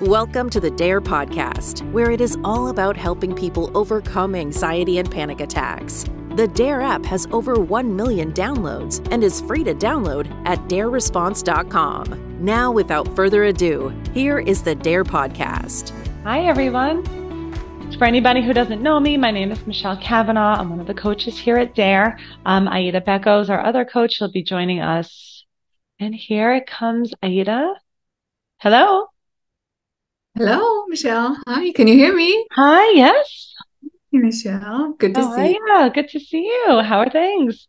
Welcome to the Dare podcast, where it is all about helping people overcome anxiety and panic attacks. The Dare app has over 1 million downloads and is free to download at dareresponse.com. Now, without further ado, here is the Dare podcast. Hi, everyone. For anybody who doesn't know me, my name is Michelle Cavanaugh. I'm one of the coaches here at Dare. Aida Beco is our other coach. She'll be joining us. And here it comes Aida. Hello. Hello, Michelle. Hi, can you hear me? Hi, yes. Hey, Michelle. Good to see you. Yeah, good to see you. How are things?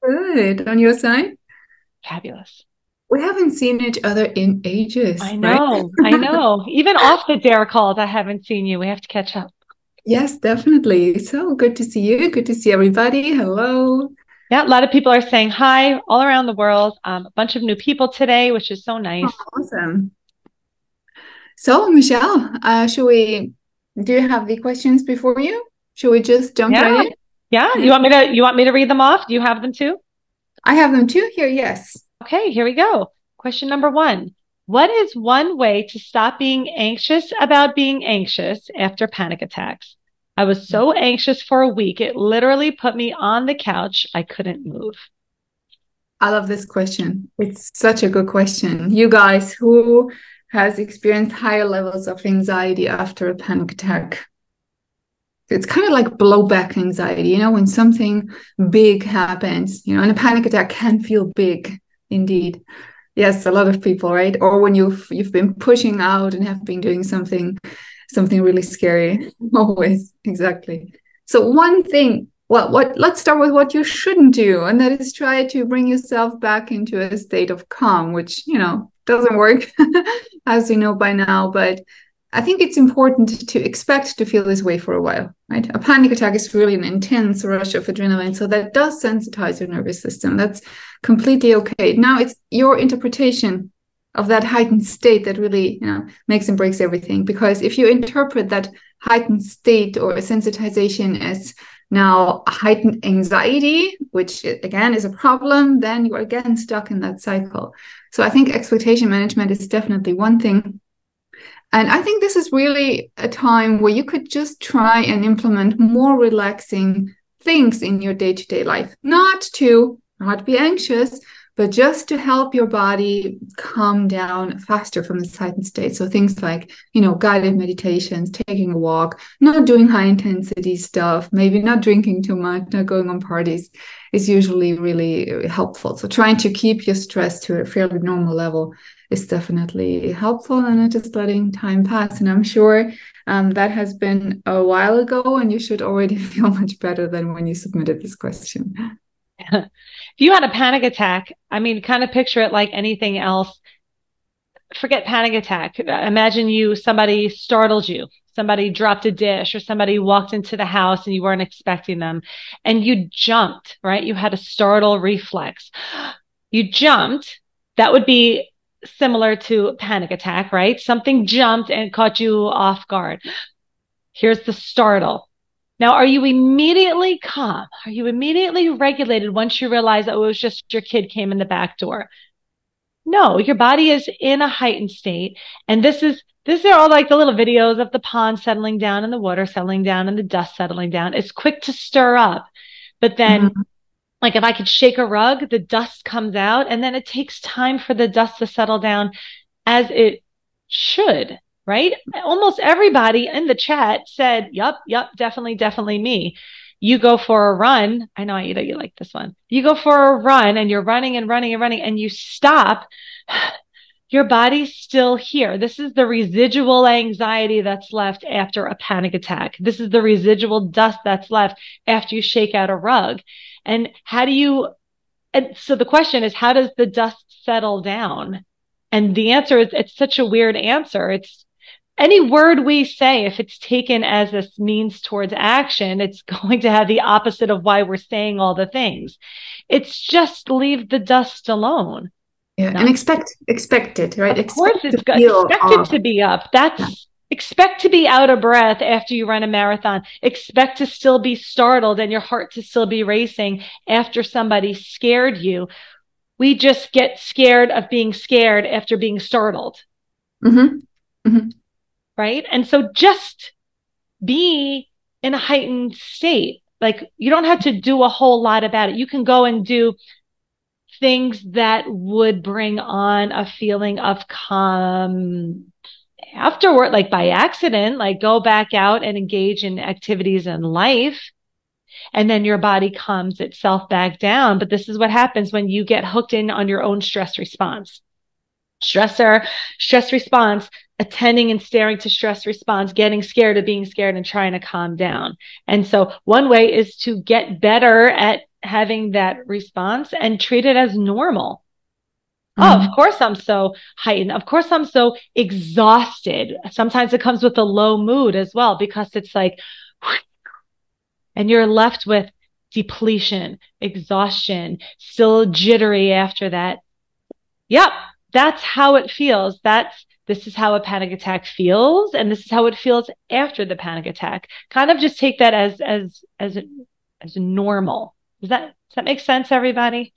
Good. On your side? Fabulous. We haven't seen each other in ages. I know. Right? I know. Even off the Dare calls, I haven't seen you. We have to catch up. Yes, definitely. So good to see you. Good to see everybody. Hello. Yeah, a lot of people are saying hi all around the world. A bunch of new people today, which is so nice. Oh, awesome. So, Michelle, do you have the questions before you? Should we just jump right in? Yeah. You want me to read them off? Do you have them too? I have them too here. Yes. Okay, here we go. Question number 1. What is one way to stop being anxious about being anxious after panic attacks? I was so anxious for a week. It literally put me on the couch. I couldn't move. I love this question. It's such a good question. You guys, who has experienced higher levels of anxiety after a panic attack? It's kind of like blowback anxiety, when something big happens, and a panic attack can feel big indeed. Yes, a lot of people, right? Or when you've been pushing out and have been doing something really scary. Always, exactly. So one thing, let's start with what you shouldn't do, and that is try to bring yourself back into a state of calm, which, doesn't work, as we know by now, but I think it's important to expect to feel this way for a while, right? A panic attack is really an intense rush of adrenaline, so that does sensitize your nervous system. That's completely okay. Now it's your interpretation of that heightened state that really, makes and breaks everything. Because if you interpret that heightened state or sensitization as now heightened anxiety, which again is a problem, then you're again stuck in that cycle. So I think expectation management is definitely one thing. And I think this is really a time where you could just try and implement more relaxing things in your day-to-day life. Not to be anxious, but just to help your body calm down faster from the heightened state. So things like, guided meditations, taking a walk, not doing high intensity stuff, maybe not drinking too much, not going on parties is usually really helpful. So trying to keep your stress to a fairly normal level is definitely helpful, and not just letting time pass. And I'm sure that has been a while ago, and you should already feel much better than when you submitted this question. If you had a panic attack, kind of picture it like anything else. Forget panic attack. Imagine somebody startled you. Somebody dropped a dish, or somebody walked into the house and you weren't expecting them, and you jumped, right? You had a startle reflex. You jumped. That would be similar to panic attack, right? Something jumped and caught you off guard. Here's the startle. Now, are you immediately calm? Are you immediately regulated once you realize, it was just your kid came in the back door? No, your body is in a heightened state. And this are all like the little videos of the pond settling down and the water settling down and the dust settling down. It's quick to stir up. But then, like if I could shake a rug, the dust comes out, and then it takes time for the dust to settle down as it should. Right? Almost everybody in the chat said, yep, definitely me. You go for a run. I know, Aida, you like this one. You go for a run and you're running and you stop. Your body's still here. This is the residual anxiety that's left after a panic attack. This is the residual dust that's left after you shake out a rug. And so the question is, how does the dust settle down? And the answer is, it's such a weird answer. It's any word we say, if it's taken as a means towards action, it's going to have the opposite of why we're saying all the things. It's just leave the dust alone. Yeah, and expect it, right? Of course, it's expected to be up. Expect to be out of breath after you run a marathon. Expect to still be startled and your heart to still be racing after somebody scared you. We just get scared of being scared after being startled. Mm-hmm. Mm-hmm. right? And so just be in a heightened state. Like, you don't have to do a whole lot about it. You can go and do things that would bring on a feeling of calm afterward, like by accident, like go back out and engage in activities in life. And then your body calms itself back down. But this is what happens when you get hooked in on your own stress response. Stress response, attending and staring to stress response, getting scared of being scared and trying to calm down. And so one way is to get better at having that response and treat it as normal. Oh, of course I'm so heightened. Of course I'm so exhausted. Sometimes it comes with a low mood as well, because it's like, and you're left with depletion, exhaustion, still jittery after that. Yep, that's how it feels. This is how a panic attack feels, and this is how it feels after the panic attack. Kind of just take that as normal. Does that make sense, everybody?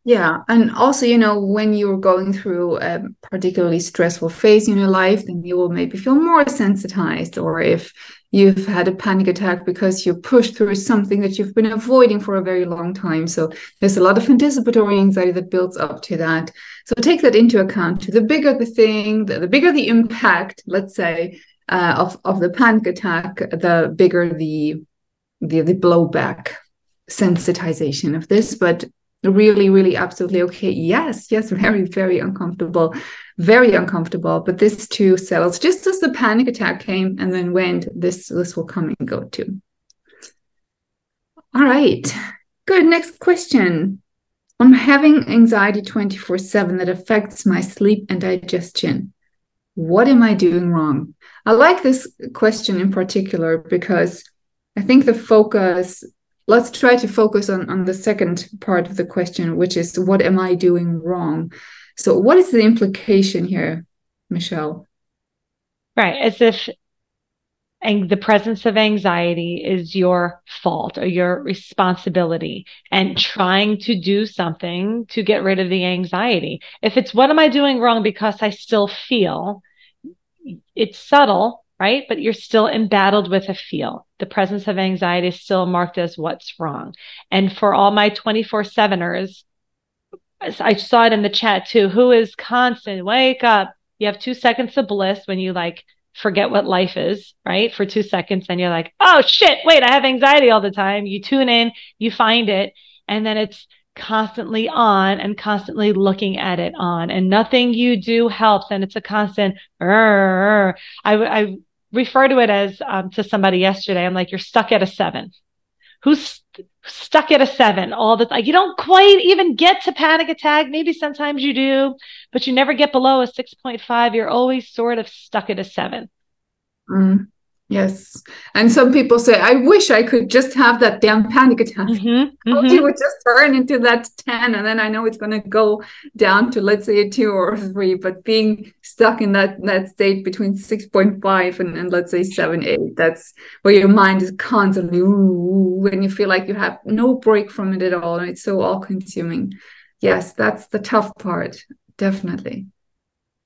Yeah. And also, when you're going through a particularly stressful phase in your life, then you will maybe feel more sensitized. Or if you've had a panic attack because you pushed through something that you've been avoiding for a very long time. So there's a lot of anticipatory anxiety that builds up to that. So take that into account. The bigger the thing, the bigger the impact, let's say, of the panic attack, the bigger the blowback sensitization of this. But really, really, absolutely okay. Yes, very, very uncomfortable, but this too settles just as the panic attack came and then went. This will come and go too. All right, good. Next question. I'm having anxiety 24/7 that affects my sleep and digestion. What am I doing wrong? I like this question in particular because I think let's try to focus on the second part of the question, which is, what am I doing wrong? So what is the implication here, Michelle? Right. As if the presence of anxiety is your fault or your responsibility, and trying to do something to get rid of the anxiety. If it's, what am I doing wrong because I still feel, it's subtle, right? But you're still embattled with a feel. The presence of anxiety is still marked as what's wrong. And for all my 24/7ers, I saw it in the chat too, who is constant, wake up. You have 2 seconds of bliss when you like forget what life is, right? For 2 seconds. And you're like, oh shit, wait, I have anxiety all the time. You tune in, you find it, and then it's constantly on and constantly looking at it on, and nothing you do helps. And it's a constant, I refer to it as to somebody yesterday. I'm like, you're stuck at a 7. Who's stuck at a 7 all the time? You don't quite even get to panic attack. Maybe sometimes you do, but you never get below a 6.5. You're always sort of stuck at a 7. Yes. And some people say, I wish I could just have that damn panic attack. You would just turn into that 10, and then I know it's going to go down to, let's say, a 2 or a 3. But being stuck in that state between 6.5 and let's say 7, 8, that's where your mind is constantly, when you feel like you have no break from it at all. And it's so all consuming. Yes, that's the tough part. Definitely.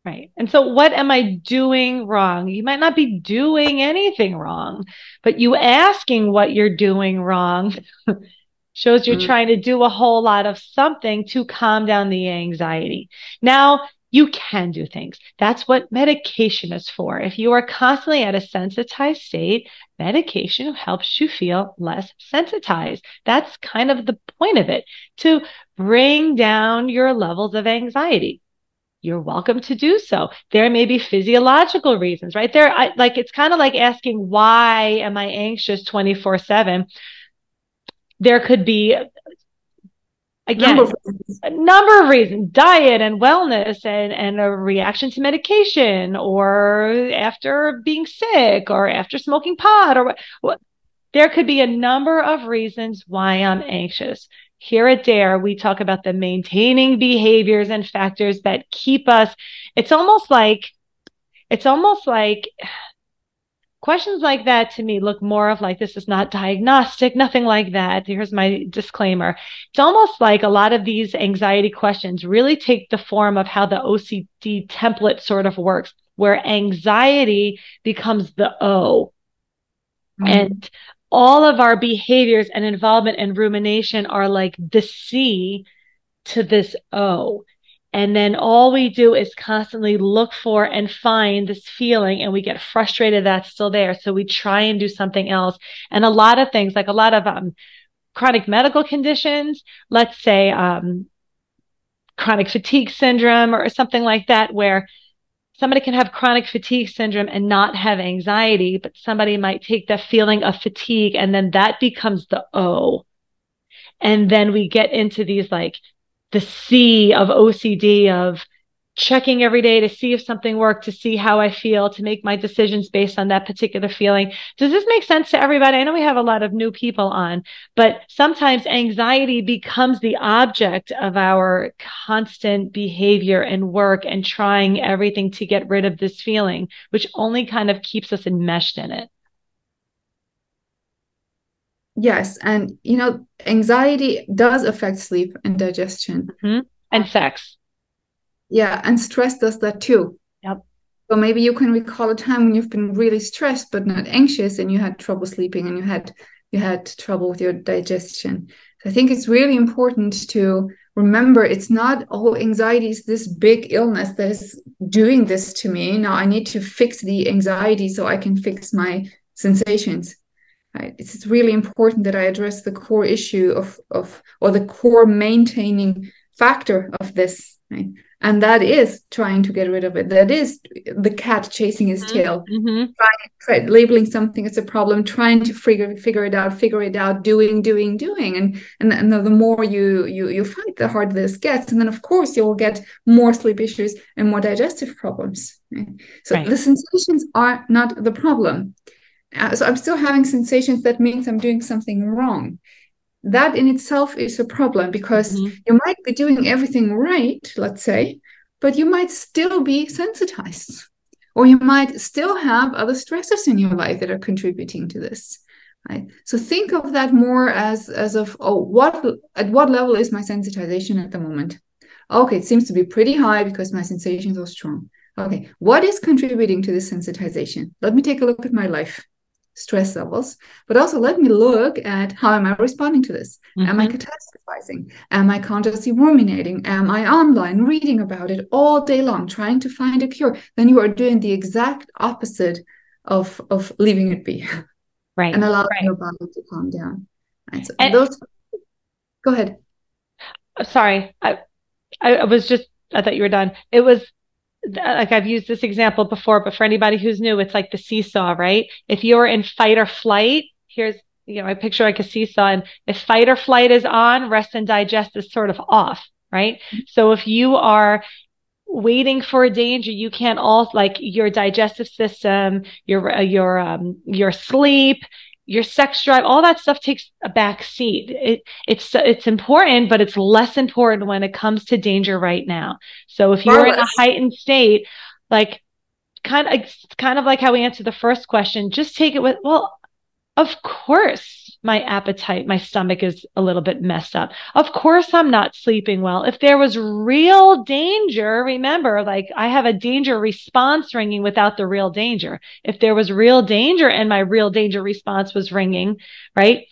Right. And so what am I doing wrong? You might not be doing anything wrong, but you asking what you're doing wrong shows you're trying to do a whole lot of something to calm down the anxiety. Now, you can do things. That's what medication is for. If you are constantly at a sensitized state, medication helps you feel less sensitized. That's kind of the point of it, to bring down your levels of anxiety. You're welcome to do so. There may be physiological reasons, right? It's kind of like asking, why am I anxious 24/7? There could be, again, a number of reasons: diet and wellness, and a reaction to medication, or after being sick, or after smoking pot, or what. There could be a number of reasons why I'm anxious. Here at DARE, we talk about the maintaining behaviors and factors that keep us. It's almost like questions like that to me look more of like, this is not diagnostic, nothing like that. Here's my disclaimer. It's almost like a lot of these anxiety questions really take the form of how the OCD template sort of works, where anxiety becomes the O. And all of our behaviors and involvement and rumination are like the C to this O. And then all we do is constantly look for and find this feeling, and we get frustrated that's still there. So we try and do something else. And a lot of things, like a lot of chronic medical conditions, let's say chronic fatigue syndrome or something like that, where somebody can have chronic fatigue syndrome and not have anxiety, but somebody might take the feeling of fatigue and then that becomes the O. And then we get into these like the C of OCD, of checking every day to see if something worked, to see how I feel, to make my decisions based on that particular feeling. Does this make sense to everybody? I know we have a lot of new people on, but sometimes anxiety becomes the object of our constant behavior and work and trying everything to get rid of this feeling, which only kind of keeps us enmeshed in it. Yes. And, anxiety does affect sleep and digestion. And sex. Yeah. And stress does that too. Yep. So maybe you can recall a time when you've been really stressed, but not anxious, and you had trouble sleeping and you had trouble with your digestion. So I think it's really important to remember it's not, anxiety is this big illness that is doing this to me. Now I need to fix the anxiety so I can fix my sensations. Right. It's really important that I address the core issue or the core maintaining factor of this, right? And that is trying to get rid of it. That is the cat chasing his tail, labeling something as a problem, trying to figure it out, doing. And the more you fight, the harder this gets. And then, of course, you will get more sleep issues and more digestive problems. Right? So the sensations are not the problem. So I'm still having sensations. That means I'm doing something wrong. That in itself is a problem, because you might be doing everything right, let's say, but you might still be sensitized, or you might still have other stressors in your life that are contributing to this. Right? So think of that more as of, at what level is my sensitization at the moment? Okay, it seems to be pretty high because my sensations are strong. Okay, what is contributing to this sensitization? Let me take a look at my life. Stress levels, but also let me look at how am I responding to this? Am I catastrophizing? Am I consciously ruminating? Am I online reading about it all day long, trying to find a cure? Then you are doing the exact opposite of leaving it be, right? And allowing your body to calm down. Right? So go ahead. Sorry, I thought you were done. It was like, I've used this example before, but for anybody who's new, it's like the seesaw, right? If you're in fight or flight, here's, I picture like a seesaw, and if fight or flight is on, rest and digest is sort of off, right? So if you are waiting for a danger, you can't like your digestive system, your sleep, your sex drive, all that stuff takes a back seat. It's important, but it's less important when it comes to danger right now. So if you're in a heightened state, like kind of like how we answered the first question, just take it with, well, of course my appetite, my stomach is a little bit messed up. Of course I'm not sleeping well. If there was real danger, remember, like I have a danger response ringing without the real danger. If there was real danger and my real danger response was ringing, right?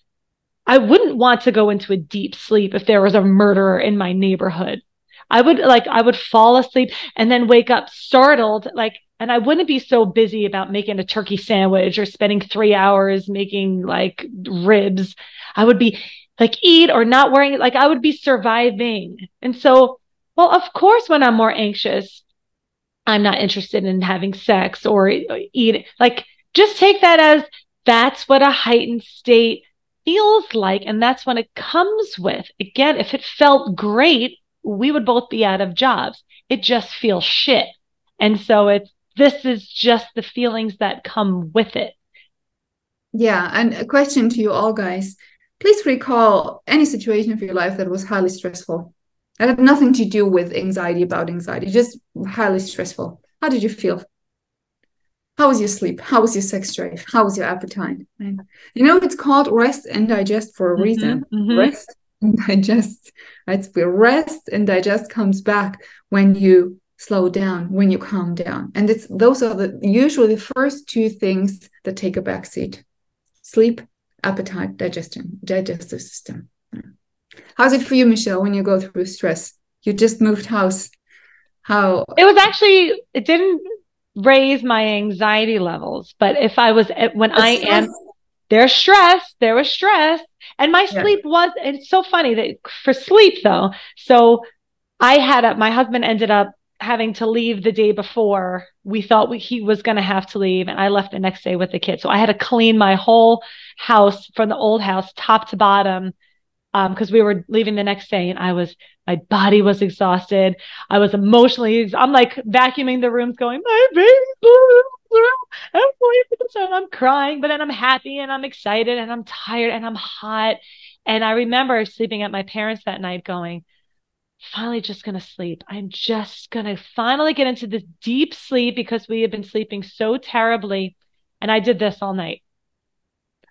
I wouldn't want to go into a deep sleep if there was a murderer in my neighborhood. I would fall asleep and then wake up startled, and I wouldn't be so busy about making a turkey sandwich or spending 3 hours making like ribs. I would be like eat or not wearing it. Like I would be surviving. And so, well, of course, when I'm more anxious, I'm not interested in having sex or eating. Like just take that as that's what a heightened state feels like. And that's when it comes with. Again, if it felt great, we would both be out of jobs. It just feels shit. And so this is just the feelings that come with it. Yeah. And a question to you all, guys. Please recall any situation of your life that was highly stressful. It had nothing to do with anxiety, just highly stressful. How did you feel? How was your sleep? How was your sex drive? How was your appetite? Right? It's called rest and digest for a reason. Rest and digest. Right? So rest and digest comes back when you slow down when you calm down. And those are usually the first two things that take a backseat: sleep, appetite, digestive system. How's it for you, Michelle, when you go through stress? You just moved house. How? It didn't raise my anxiety levels, but if I was there was stress, and my sleep was, it's so funny that for sleep though, so my husband ended up having to leave the day before. We thought he was going to have to leave, and I left the next day with the kids. So I had to clean my whole house from the old house, top to bottom, because we were leaving the next day, and my body was exhausted. I was emotionally, I'm like vacuuming the rooms going, my baby's I'm crying, but then I'm happy and I'm excited and I'm tired and I'm hot. And I remember sleeping at my parents that night going, finally just going to sleep. I'm just going to finally get into this deep sleep because we had been sleeping so terribly. And I did this all night.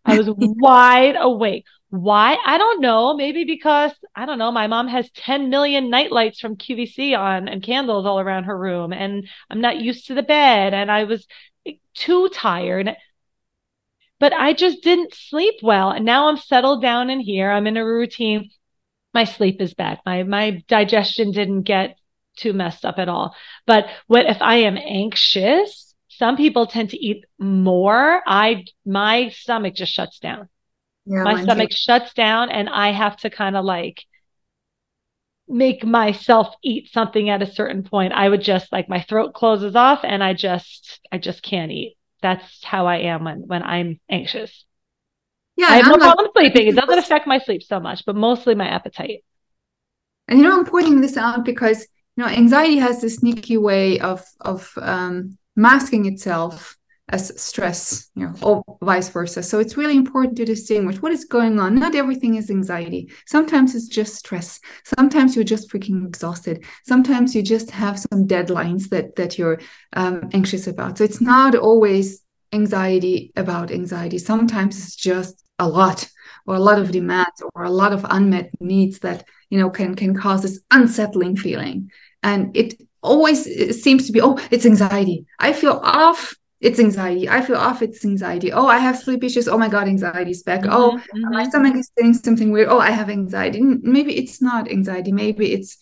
I was wide awake. Why? I don't know. Maybe because, I don't know, my mom has 10 million night lights from QVC on and candles all around her room. And I'm not used to the bed. And I was too tired. But I just didn't sleep well. And now I'm settled down in here. I'm in a routine. My sleep is back. My digestion didn't get too messed up at all. But if I am anxious, some people tend to eat more. My stomach just shuts down. Yeah, my stomach shuts down, and I have to kind of like make myself eat something at a certain point. I would just my throat closes off and I just can't eat. That's how I am when I'm anxious. Yeah, I have no problem sleeping. It doesn't affect my sleep so much, but mostly my appetite. And I'm pointing this out because anxiety has this sneaky way of masking itself as stress, or vice versa. So it's really important to distinguish what is going on. Not everything is anxiety. Sometimes it's just stress. Sometimes you're just freaking exhausted. Sometimes you just have some deadlines that you're anxious about. So it's not always anxiety about anxiety. Sometimes it's just a lot of demands or a lot of unmet needs that can cause this unsettling feeling. And it seems to be, it's anxiety. I feel off. It's anxiety. I feel off. It's anxiety. Oh, I have sleep issues. Oh my God, anxiety is back. My stomach is saying something weird. Oh, I have anxiety. Maybe it's not anxiety. Maybe it's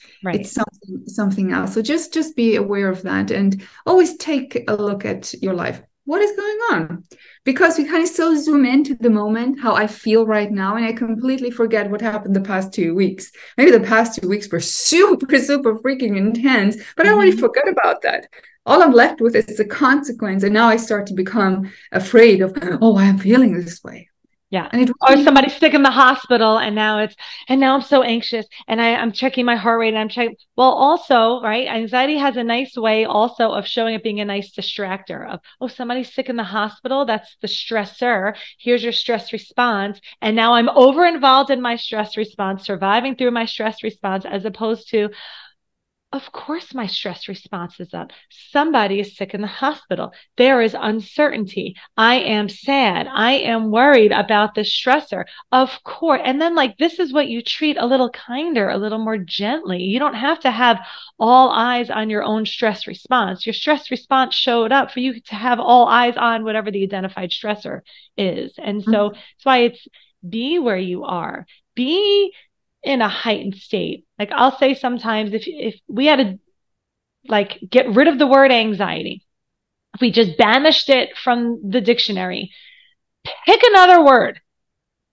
something else. So just be aware of that, and always take a look at your life. What is going on? Because we kind of still zoom into the moment, how I feel right now, and I completely forget what happened the past 2 weeks. Maybe the past 2 weeks were super, super freaking intense, but I already forgot about that. All I'm left with is the consequence. And now I start to become afraid of, I'm feeling this way. Yeah. Or somebody's sick in the hospital and now I'm so anxious and I'm checking my heart rate and I'm checking. Well, also, right. Anxiety has a nice way also of showing up being a nice distractor of, somebody's sick in the hospital. That's the stressor. Here's your stress response. And now I'm over involved in my stress response, surviving through my stress response, as opposed to, of course, my stress response is up. Somebody is sick in the hospital. There is uncertainty. I am sad. I am worried about this stressor. Of course. And then this is what you treat a little kinder, a little more gently. You don't have to have all eyes on your own stress response. Your stress response showed up for you to have all eyes on whatever the identified stressor is. And so that's why it's be where you are. Be in a heightened state. I'll say sometimes if we had to get rid of the word anxiety, if we just banished it from the dictionary, pick another word,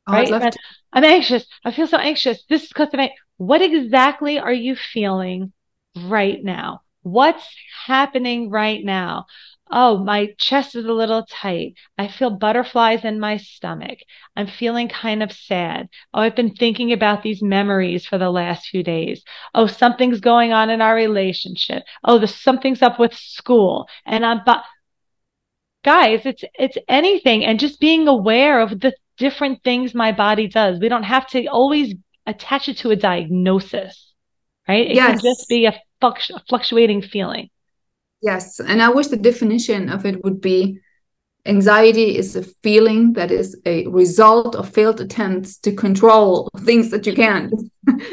right? I'm anxious. I feel so anxious. This is because of it. What exactly are you feeling right now? What's happening right now? Oh, my chest is a little tight. I feel butterflies in my stomach. I'm feeling kind of sad. Oh, I've been thinking about these memories for the last few days. Oh, something's going on in our relationship. Oh, something's up with school. And guys, it's anything. And just being aware of the different things my body does. We don't have to always attach it to a diagnosis, right? It can just be a fluctuating feeling. Yes. And I wish the definition of it would be anxiety is a feeling that is a result of failed attempts to control things that you can't,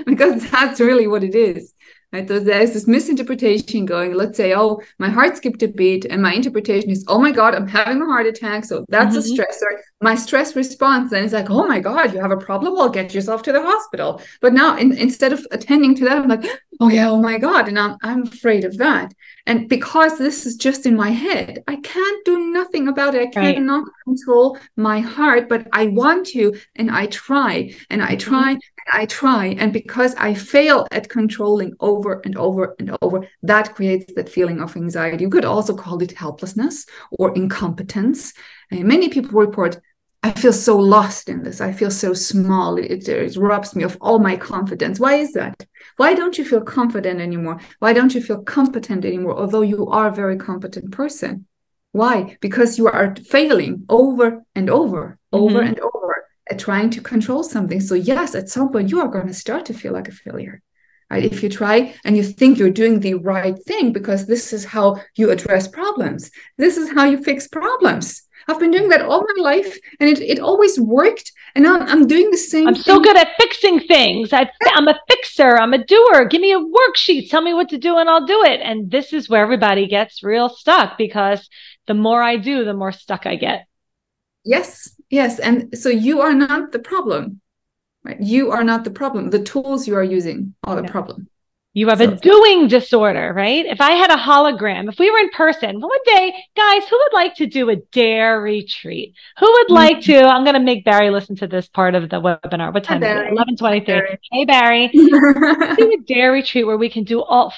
because that's really what it is. right? So there's this misinterpretation going. Let's say, oh, my heart skipped a beat, and my interpretation is, oh my God, I'm having a heart attack. So that's a stressor. My stress response then is like, oh my God, you have a problem? Well, get yourself to the hospital. But now instead of attending to that, I'm like, oh yeah, oh my God. And I'm afraid of that. And because this is just in my head, I can't do nothing about it. I cannot control my heart, but I want to, and I try, and I try, and I try. And because I fail at controlling over and over and over, that creates that feeling of anxiety. You could also call it helplessness or incompetence. And many people report, I feel so lost in this. I feel so small. It robs me of all my confidence. Why is that? Why don't you feel confident anymore? Why don't you feel competent anymore? Although you are a very competent person. Why? Because you are failing over and over, over and over at trying to control something. So yes, at some point you are going to start to feel like a failure. Right? If you try and you think you're doing the right thing because this is how you address problems. This is how you fix problems. I've been doing that all my life, and it always worked. And now I'm doing the same I'm thing. so good at fixing things. I'm a fixer. I'm a doer. Give me a worksheet. Tell me what to do and I'll do it. And this is where everybody gets real stuck, because the more I do, the more stuck I get. Yes, yes. And so you are not the problem, right? You are not the problem. The tools you are using are the problem. You have a doing disorder, right? If I had a hologram, if we were in person, one day, guys, who would like to do a dare retreat? Who would like to? I'm going to make Barry listen to this part of the webinar. What time is it? 11:23. Hey, Barry. Do a dare retreat where we can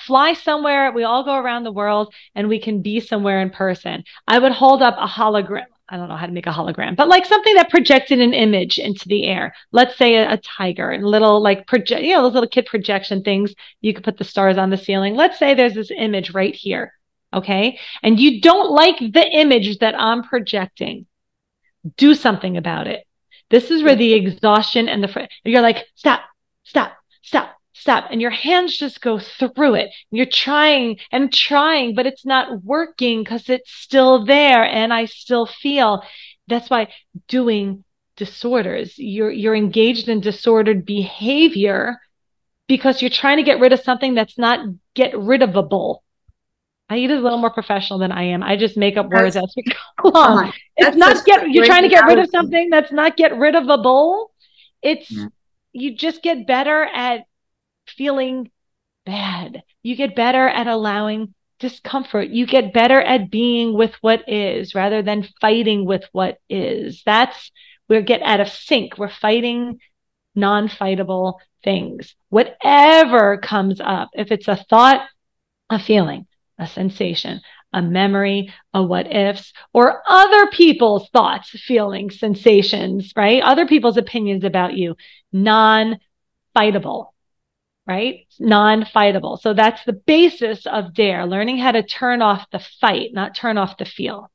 fly somewhere. We all go around the world and we can be somewhere in person. I would hold up a hologram. I don't know how to make a hologram, but like something that projected an image into the air. Let's say a tiger and little like those little kid projection things. You could put the stars on the ceiling. Let's say there's this image right here. Okay. And you don't like the image that I'm projecting. Do something about it. This is where the exhaustion and you're like, stop, stop, stop. Stop. And your hands just go through it. You're trying and trying, but it's not working because it's still there. And I still feel that's why doing disorders, you're engaged in disordered behavior because you're trying to get rid of something that's not get rid ofable. Aida is a little more professional than I am. I just make up words as we go along. It's not you're trying to get rid of something that's not get rid ofable. It's you just get better at feeling bad. You get better at allowing discomfort. You get better at being with what is rather than fighting with what is. We get out of sync. We're fighting non-fightable things. Whatever comes up, if it's a thought, a feeling, a sensation, a memory, a what ifs, or other people's thoughts, feelings, sensations, right? Other people's opinions about you, non-fightable. Right? Non-fightable. So that's the basis of dare, learning how to turn off the fight, not turn off the feel.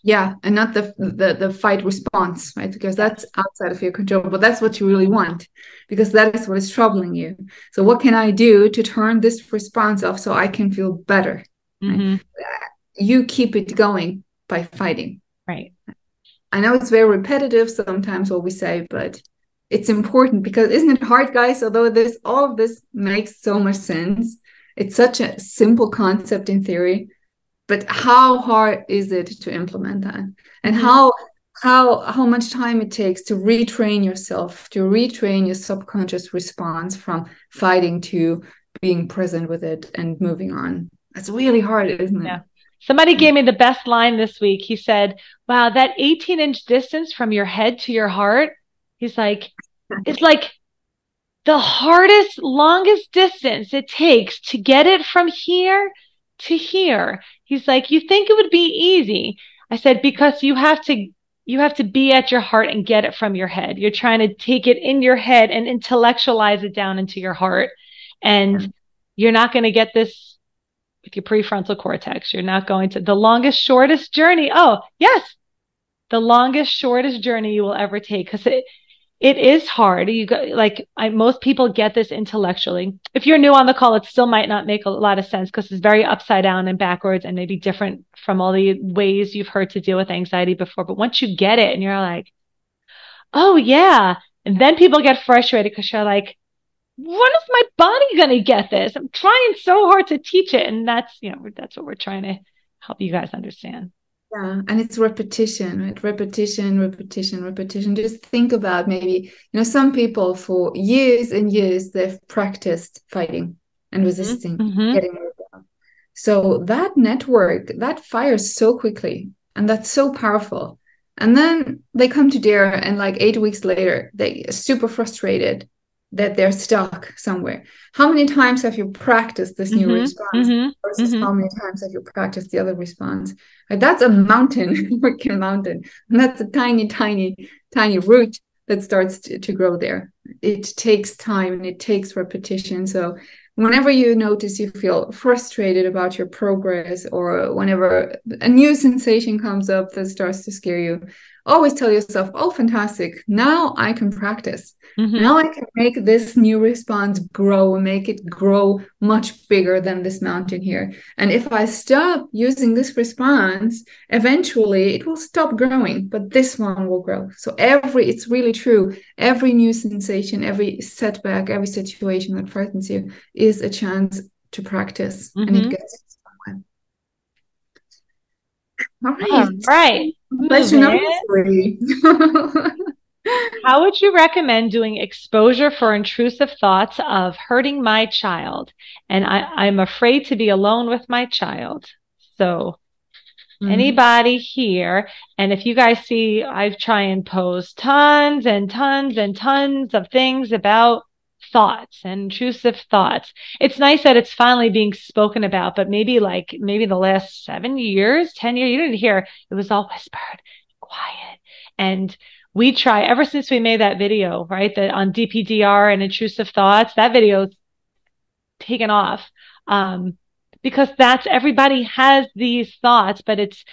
Yeah, and not the fight response, right? Because that's outside of your control, but that's what you really want, because that is what is troubling you. So what can I do to turn this response off so I can feel better? Right? You keep it going by fighting. Right. I know it's very repetitive sometimes what we say, but it's important, because isn't it hard, guys? Although all of this makes so much sense. It's such a simple concept in theory, but how hard is it to implement that? And how much time it takes to retrain yourself, to retrain your subconscious response from fighting to being present with it and moving on. That's really hard, isn't it? Yeah. Somebody gave me the best line this week. He said, wow, that 18-inch distance from your head to your heart, he's like, it's like the hardest, longest distance it takes to get it from here to here. He's like, you think it would be easy? I said, because you have to be at your heart and get it from your head. You're trying to take it in your head and intellectualize it down into your heart. And you're not going to get this with your prefrontal cortex. You're not going to the longest, shortest journey. Oh, yes. The longest, shortest journey you will ever take, because it is hard. Most people get this intellectually. If you're new on the call, it still might not make a lot of sense because it's very upside down and backwards and maybe different from all the ways you've heard to deal with anxiety before. But once you get it and you're like, oh yeah. And then people get frustrated because you're like, when is my body going to get this? I'm trying so hard to teach it. And that's, that's what we're trying to help you guys understand. Yeah, and it's repetition, right? Repetition, repetition, repetition. Just think about maybe, some people for years and years, they've practiced fighting and resisting, getting rid of. So that network, that fires so quickly, and that's so powerful. And then they come to Dare, and like 8 weeks later, they are super frustrated that they're stuck somewhere. How many times have you practiced this new response versus how many times have you practiced the other response? Like, that's a mountain, freaking mountain. And that's a tiny, tiny, tiny root that starts to grow there. It takes time and it takes repetition. So whenever you notice you feel frustrated about your progress, or whenever a new sensation comes up that starts to scare you, always tell yourself, oh, fantastic. Now I can practice. Now I can make this new response grow and make it grow much bigger than this mountain here. And if I stop using this response, eventually it will stop growing, but this one will grow. So it's really true. Every new sensation, every setback, every situation that frightens you is a chance to practice, and it gets somewhere. All right. Question number 3. How would you recommend doing exposure for intrusive thoughts of hurting my child? And I'm afraid to be alone with my child. So anybody here? And if you guys see, I try and post tons and tons and tons of things about thoughts and intrusive thoughts. It's nice that it's finally being spoken about, but maybe the last 7 years, 10 years, you didn't hear, it was all whispered, quiet. And we try, ever since we made that video, right, that on DPDR and intrusive thoughts, that video's taken off, because everybody has these thoughts, but it's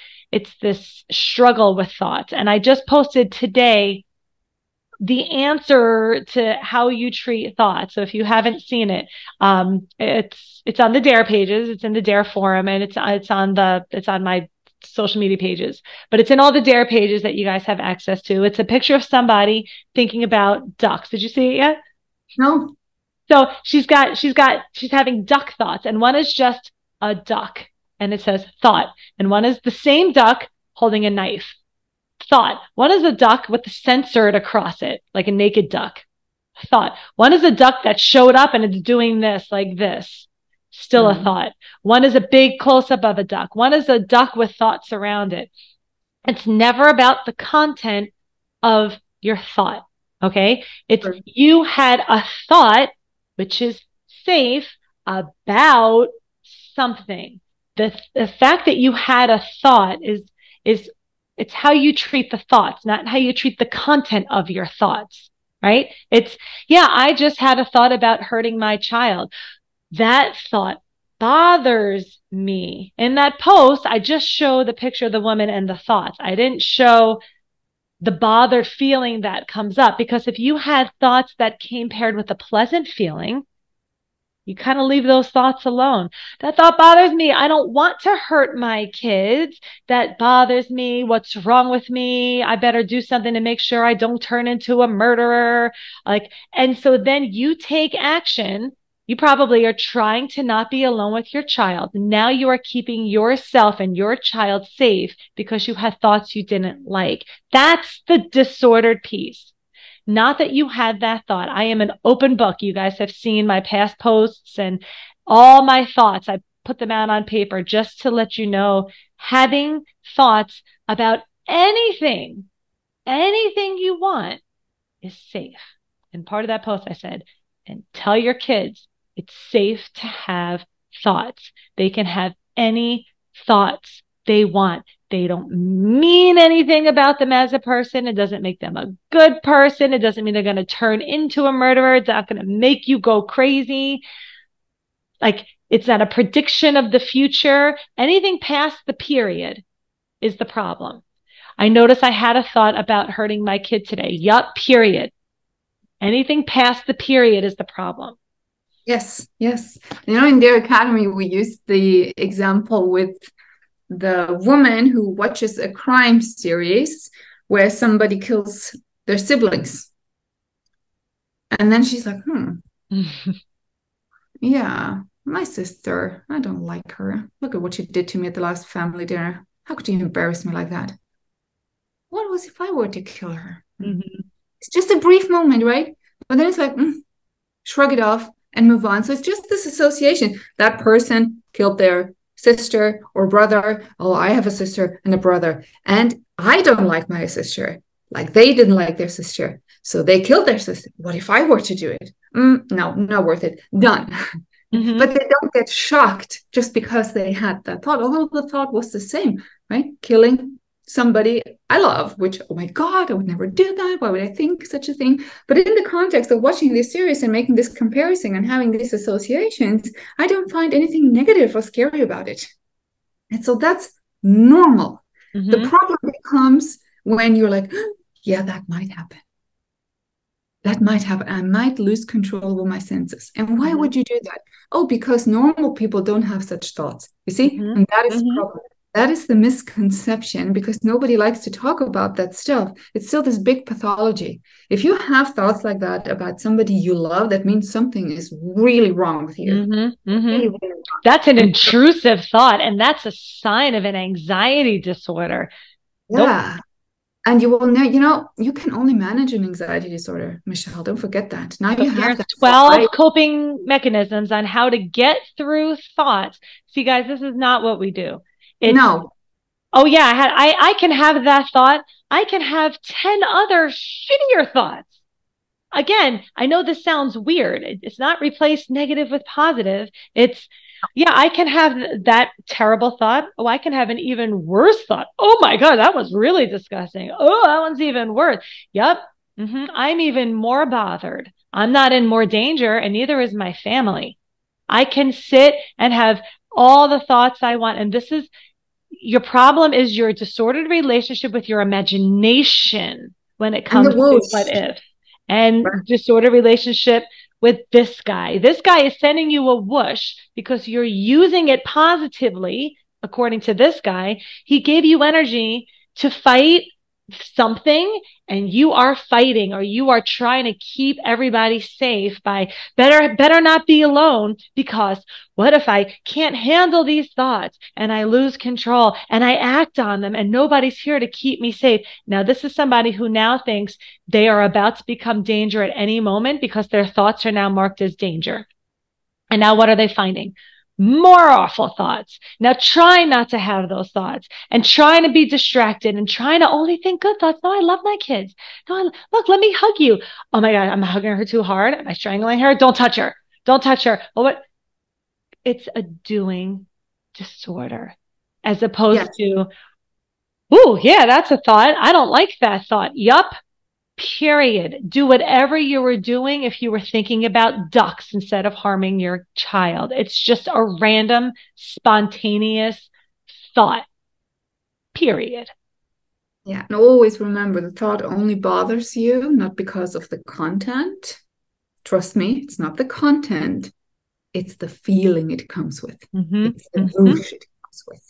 this struggle with thoughts. And I just posted today the answer to how you treat thoughts. So if you haven't seen it, it's on the Dare pages, it's in the Dare forum, and it's on my social media pages, but it's in all the Dare pages that you guys have access to. It's a picture of somebody thinking about ducks. Did you see it yet? No. So she's having duck thoughts, and one is just a duck, and it says thought, and one is the same duck holding a knife. Thought. One is a duck with the censored across it, like a naked duck. Thought. One is a duck that showed up and it's doing this, like this. Still a thought. One is a big close-up of a duck. One is a duck with thoughts around it. It's never about the content of your thought, okay? It's you had a thought, which is safe, about something. The fact that you had a thought is it's how you treat the thoughts, not how you treat the content of your thoughts, right? I just had a thought about hurting my child. That thought bothers me. In that post, I just show the picture of the woman and the thoughts. I didn't show the bothered feeling that comes up, because if you had thoughts that came paired with a pleasant feeling, you kind of leave those thoughts alone. That thought bothers me. I don't want to hurt my kids. That bothers me. What's wrong with me? I better do something to make sure I don't turn into a murderer. And so then you take action. You probably are trying to not be alone with your child. Now you are keeping yourself and your child safe because you had thoughts you didn't like. That's the disordered piece. Not that you had that thought. I am an open book. You guys have seen my past posts and all my thoughts. I put them out on paper just to let you know, having thoughts about anything you want is safe. And part of that post I said, and tell your kids it's safe to have thoughts. They can have any thoughts they want. They don't mean anything about them as a person. It doesn't make them a good person. It doesn't mean they're going to turn into a murderer. It's not going to make you go crazy. It's not a prediction of the future. Anything past the period is the problem. I noticed I had a thought about hurting my kid today. Yup, period. Anything past the period is the problem. Yes. In Dare Academy, we used the example with the woman who watches a crime series where somebody kills their siblings. And then she's like, Yeah, my sister, I don't like her. Look at what she did to me at the last family dinner. How could you embarrass me like that? What was if I were to kill her? Mhm. It's just a brief moment, right? But then it's like, shrug it off and move on. So it's just this association. That person killed their sister or brother. Oh, I have a sister and a brother, and I don't like my sister. Like they didn't like their sister. So they killed their sister. What if I were to do it? No, not worth it. Done. But Mhm. they don't get shocked just because they had that thought, although the thought was the same, right? Killing somebody I love, which, oh my God, I would never do that. Why would I think such a thing? But in the context of watching this series and making this comparison and having these associations, I don't find anything negative or scary about it. And so that's normal. The Mhm. problem becomes when you're like, yeah, that might happen. That might happen. I might lose control over my senses. And why Mhm. would you do that? Oh, because normal people don't have such thoughts. You see? Mhm. And that is the Mhm. problem. That is the misconception because nobody likes to talk about that stuff. It's still this big pathology. If you have thoughts like that about somebody you love, that means something is really wrong with you. Mhm. Really, Mhm. really wrong. That's an And intrusive thought, and that's a sign of an anxiety disorder. Nope. yeah. And you will know, you can only manage an anxiety disorder, Michelle. Don't forget that. Now you But have here's that. 12 coping mechanisms on how to get through thoughts. See, guys, this is not what we do. It's, No. oh yeah, I can have that thought. I can have 10 other shittier thoughts. Again, I know this sounds weird. It's not replace negative with positive. It's, yeah, I can have that terrible thought. Oh, I can have an even worse thought. Oh my God, that was really disgusting. Oh, that one's even worse. Yep. I'm even more bothered. I'm not in more danger, and neither is my family. I can sit and have all the thoughts I want. And this is your problem is your disordered relationship with your imagination when it And the comes to what whoosh. if and disordered relationship with this guy. This guy is sending you a whoosh because you're using it positively. According to this guy, he gave you energy to fight something, and you are fighting, or you are trying to keep everybody safe by better not be alone, because what if I can't handle these thoughts and I lose control and I act on them and nobody's here to keep me safe? Now, this is somebody who now thinks they are about to become danger at any moment because their thoughts are now marked as danger. And now what are they finding? More awful thoughts. Now try not to have those thoughts and trying to be distracted and trying to only think good thoughts. No, I love my kids. No, look, let me hug you. Oh my God, I'm hugging her too hard. Am I strangling her? Don't touch her. Don't touch her. Oh, what? It's a doing disorder as opposed Yes. to, oh, yeah, that's a thought. I don't like that thought. Yup. Period. Do whatever you were doing if you were thinking about ducks instead of harming your child. It's just a random, spontaneous thought. Period. Yeah. And always remember the thought only bothers you, not because of the content. Trust me, it's not the content, it's the feeling it comes with. Mm-hmm. It's the Mm-hmm. whoosh it comes with.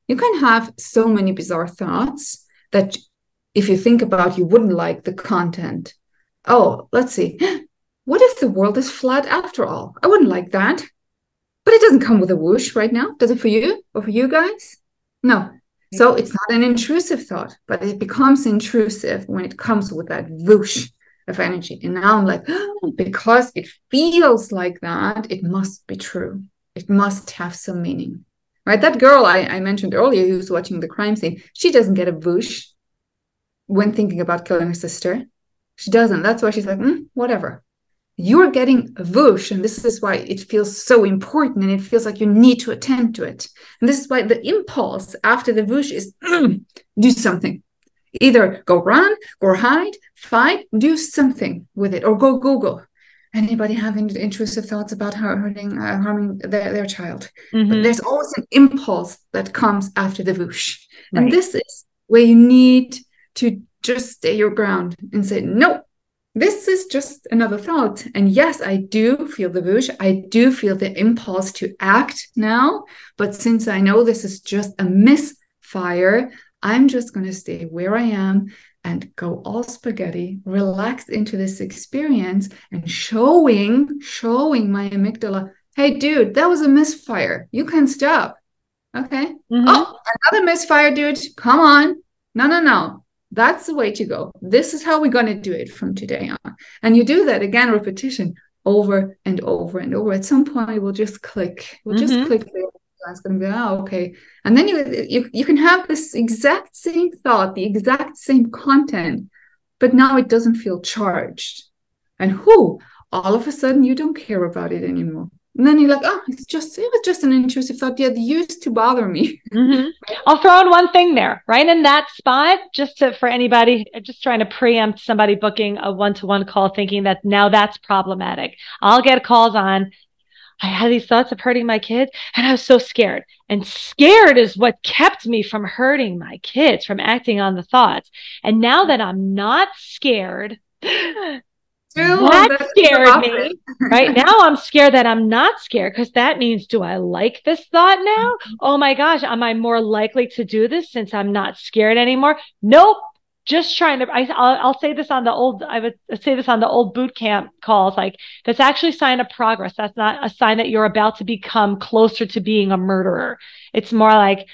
You can have so many bizarre thoughts that if you think about, you wouldn't like the content. Oh, let's see. What if the world is flat after all? I wouldn't like that. But it doesn't come with a whoosh right now. Does it for you or for you guys? No. So it's not an intrusive thought, but it becomes intrusive when it comes with that whoosh of energy. And now I'm like, oh, because it feels like that, it must be true. It must have some meaning. Right? That girl I mentioned earlier who's watching the crime scene, she doesn't get a whoosh when thinking about killing her sister. She doesn't. That's why she's like, whatever. You're getting a whoosh, and this is why it feels so important, and it feels like you need to attend to it. And this is why the impulse after the whoosh is do something. Either go run, go hide, fight, do something with it, or go Google. Anybody having intrusive thoughts about harming their child? But Mm-hmm. there's always an impulse that comes after the whoosh. And Right. this is where you need to just stay your ground and say, no, this is just another thought. And yes, I do feel the whoosh. I do feel the impulse to act now. But since I know this is just a misfire, I'm just going to stay where I am and go all spaghetti, relax into this experience, and showing my amygdala, hey, dude, that was a misfire. You can stop. Okay. Oh, another misfire, dude. Come on. No. That's the way to go. This is how we're going to do it from today on. And you do that again, repetition over and over and over. At some point, it will just click. We'll just click there. It's going to be, oh, okay. And then you can have this exact same thought, the exact same content, but now it doesn't feel charged. And all of a sudden you don't care about it anymore. And then you're like, oh, it was just an intrusive thought. Yeah, it used to bother me. I'll throw in one thing there, right in that spot, for anybody, just trying to preempt somebody booking a one-to-one call thinking that now that's problematic. I'll get calls on, I had these thoughts of hurting my kids and I was so scared. And scared is what kept me from hurting my kids, from acting on the thoughts. And now that I'm not scared, that scared me. Right now I'm scared that I'm not scared, because that means, do I like this thought now? Oh my gosh, am I more likely to do this since I'm not scared anymore? Nope. Just trying to, I'll say this on the old, I would say this on the old boot camp calls, like, that's actually a sign of progress. That's not a sign that you're about to become closer to being a murderer. It's more like,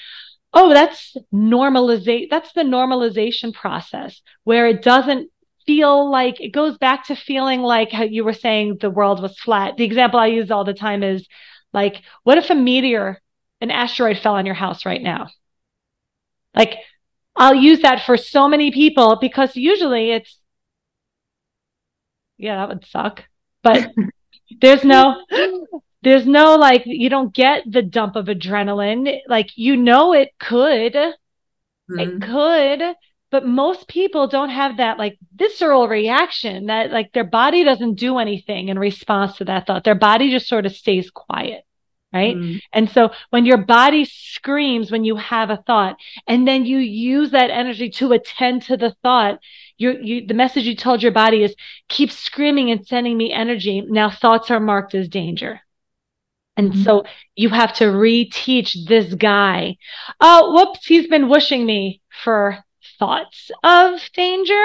oh, that's the normalization process, where it doesn't feel like, it goes back to feeling like how you were saying the world was flat. The example I use all the time is like, what if an asteroid fell on your house right now? Like, I'll use that for so many people, because usually it's, yeah, that would suck. But there's no, like, you don't get the dump of adrenaline. Like, it could, but most people don't have that, like, visceral reaction that, like, their body doesn't do anything in response to that thought. Their body just sort of stays quiet. Right. And so when your body screams, when you have a thought, and then you use that energy to attend to the thought, the message you told your body is, keep screaming and sending me energy. Now thoughts are marked as danger. And so you have to reteach this guy, oh, whoops, he's been wishing me for thoughts of danger.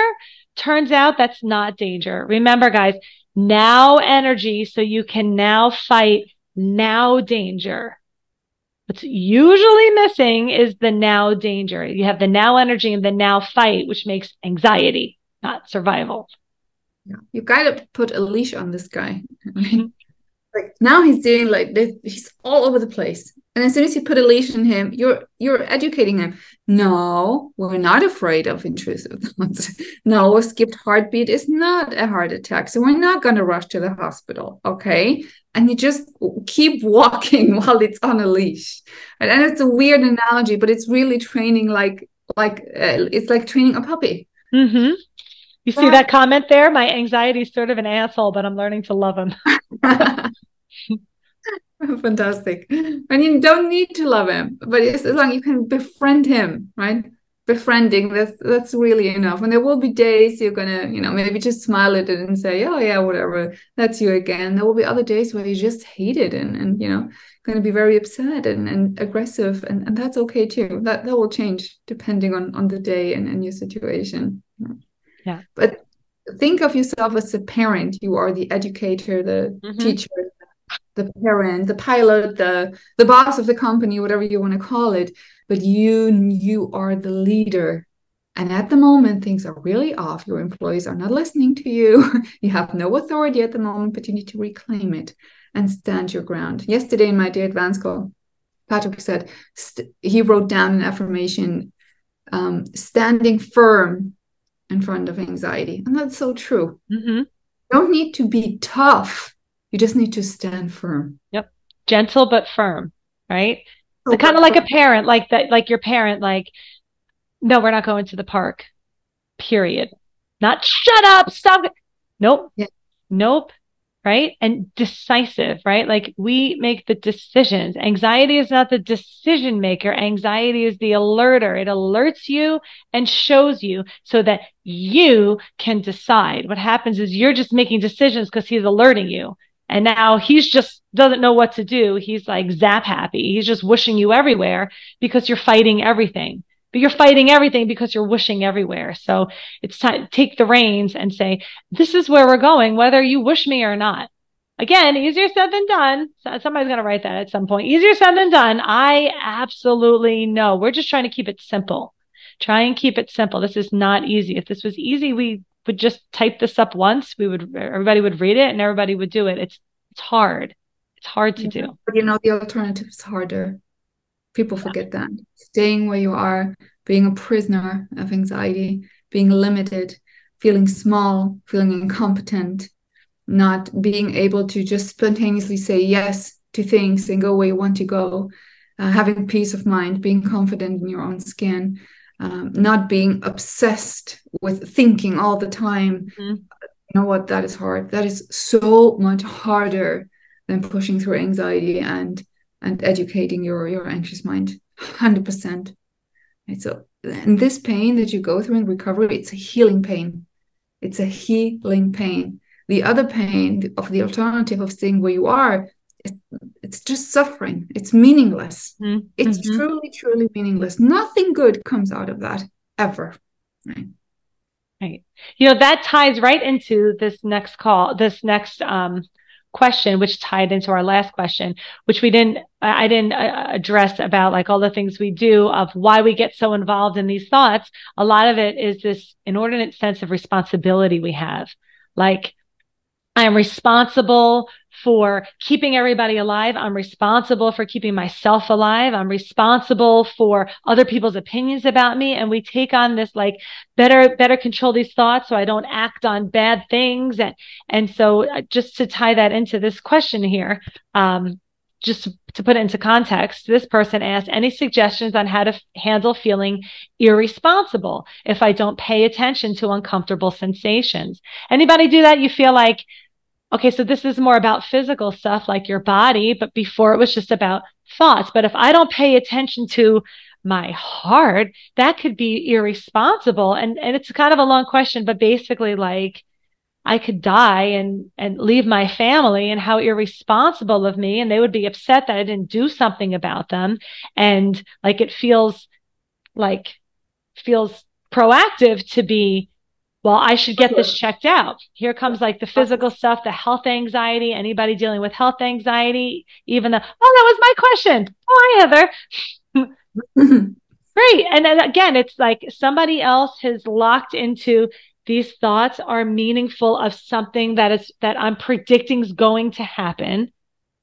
Turns out that's not danger. Remember, guys, now energy, so you can now fight now danger. What's usually missing is the now danger. You have the now energy and the now fight, which makes anxiety, not survival. Yeah. You got to put a leash on this guy. Like, now he's doing like this, he's all over the place. And as soon as you put a leash on him, you're educating him. No, we're not afraid of intrusive thoughts. No, a skipped heartbeat is not a heart attack. So we're not going to rush to the hospital. Okay. And you just keep walking while it's on a leash. And it's a weird analogy, but it's really training it's like training a puppy. You see that comment there? My anxiety is sort of an asshole, but I'm learning to love him. Fantastic. And you don't need to love him, but as long as you can befriend him, right? Befriending, that's really enough. And there will be days you're gonna, maybe just smile at it and say, oh yeah, whatever, that's you again. There will be other days where you just hate it and gonna be very upset and aggressive, and that's okay too. That will change depending on the day and your situation. Yeah. But think of yourself as a parent. You are the educator, the teacher, the parent, the pilot, the boss of the company, whatever you want to call it. But you are the leader. And at the moment, things are really off. Your employees are not listening to you. You have no authority at the moment, but you need to reclaim it and stand your ground. Yesterday in my Dear Advance call, Patrick said, he wrote down an affirmation, standing firm in front of anxiety. And that's so true. You don't need to be tough. You just need to stand firm. Yep. Gentle but firm, right? So kind of like a parent, like that, like your parent, like, no, we're not going to the park. Period. Not shut up, stop. Nope. Yeah. Nope. Right? And decisive, right? Like, we make the decisions. Anxiety is not the decision maker. Anxiety is the alerter. It alerts you and shows you so that you can decide. What happens is you're just making decisions because he's alerting you. And now he's just doesn't know what to do. He's like zap happy. He's just wishing you everywhere because you're fighting everything. but you're fighting everything because you're whooshing everywhere. So it's time to take the reins and say, this is where we're going, whether you whoosh me or not. Again, easier said than done. Somebody's going to write that at some point. Easier said than done. I absolutely know. We're just trying to keep it simple. Try and keep it simple. This is not easy. If this was easy, we would just type this up once. Everybody would read it and everybody would do it. It's hard. It's hard to do. But the alternative is harder. People forget that. Staying where you are, being a prisoner of anxiety, being limited, feeling small, feeling incompetent, not being able to just spontaneously say yes to things and go where you want to go, having peace of mind, being confident in your own skin, not being obsessed with thinking all the time. You know what? That is hard. That is so much harder than pushing through anxiety and educating your anxious mind. 100%. Right? So, and this pain that you go through in recovery, it's a healing pain. It's a healing pain. The other pain of the alternative of staying where you are, it's just suffering. It's meaningless. It's truly, truly meaningless. Nothing good comes out of that ever. Right. Right. That ties right into this next question, which tied into our last question, which I didn't address, about like all the things we do, of why we get so involved in these thoughts. A lot of it is this inordinate sense of responsibility we have. Like, I am responsible for keeping everybody alive. I'm responsible for keeping myself alive. I'm responsible for other people's opinions about me. And we take on this, like, better control these thoughts so I don't act on bad things. And so just to tie that into this question here, just to put it into context, this person asked, any suggestions on how to handle feeling irresponsible if I don't pay attention to uncomfortable sensations? Anybody do that? You feel like, okay, so this is more about physical stuff like your body, but before it was just about thoughts. But if I don't pay attention to my heart, that could be irresponsible. And it's kind of a long question, but basically, like, I could die and leave my family, and how irresponsible of me. And they would be upset that I didn't do something about them. And like, it feels proactive to be, well, I should get this checked out. Here comes like the physical stuff, the health anxiety, anybody dealing with health anxiety, even that was my question. Oh, hi, Heather. Great. And then again, it's like somebody else has locked into these thoughts are meaningful of something that I'm predicting is going to happen,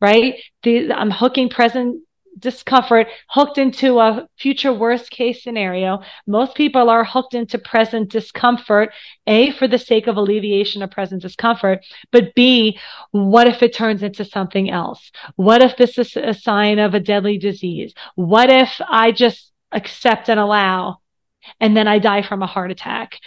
right? I'm hooking present discomfort hooked into a future worst case scenario. Most people are hooked into present discomfort, A, for the sake of alleviation of present discomfort, but B, what if it turns into something else? What if this is a sign of a deadly disease? What if I just accept and allow, and then I die from a heart attack?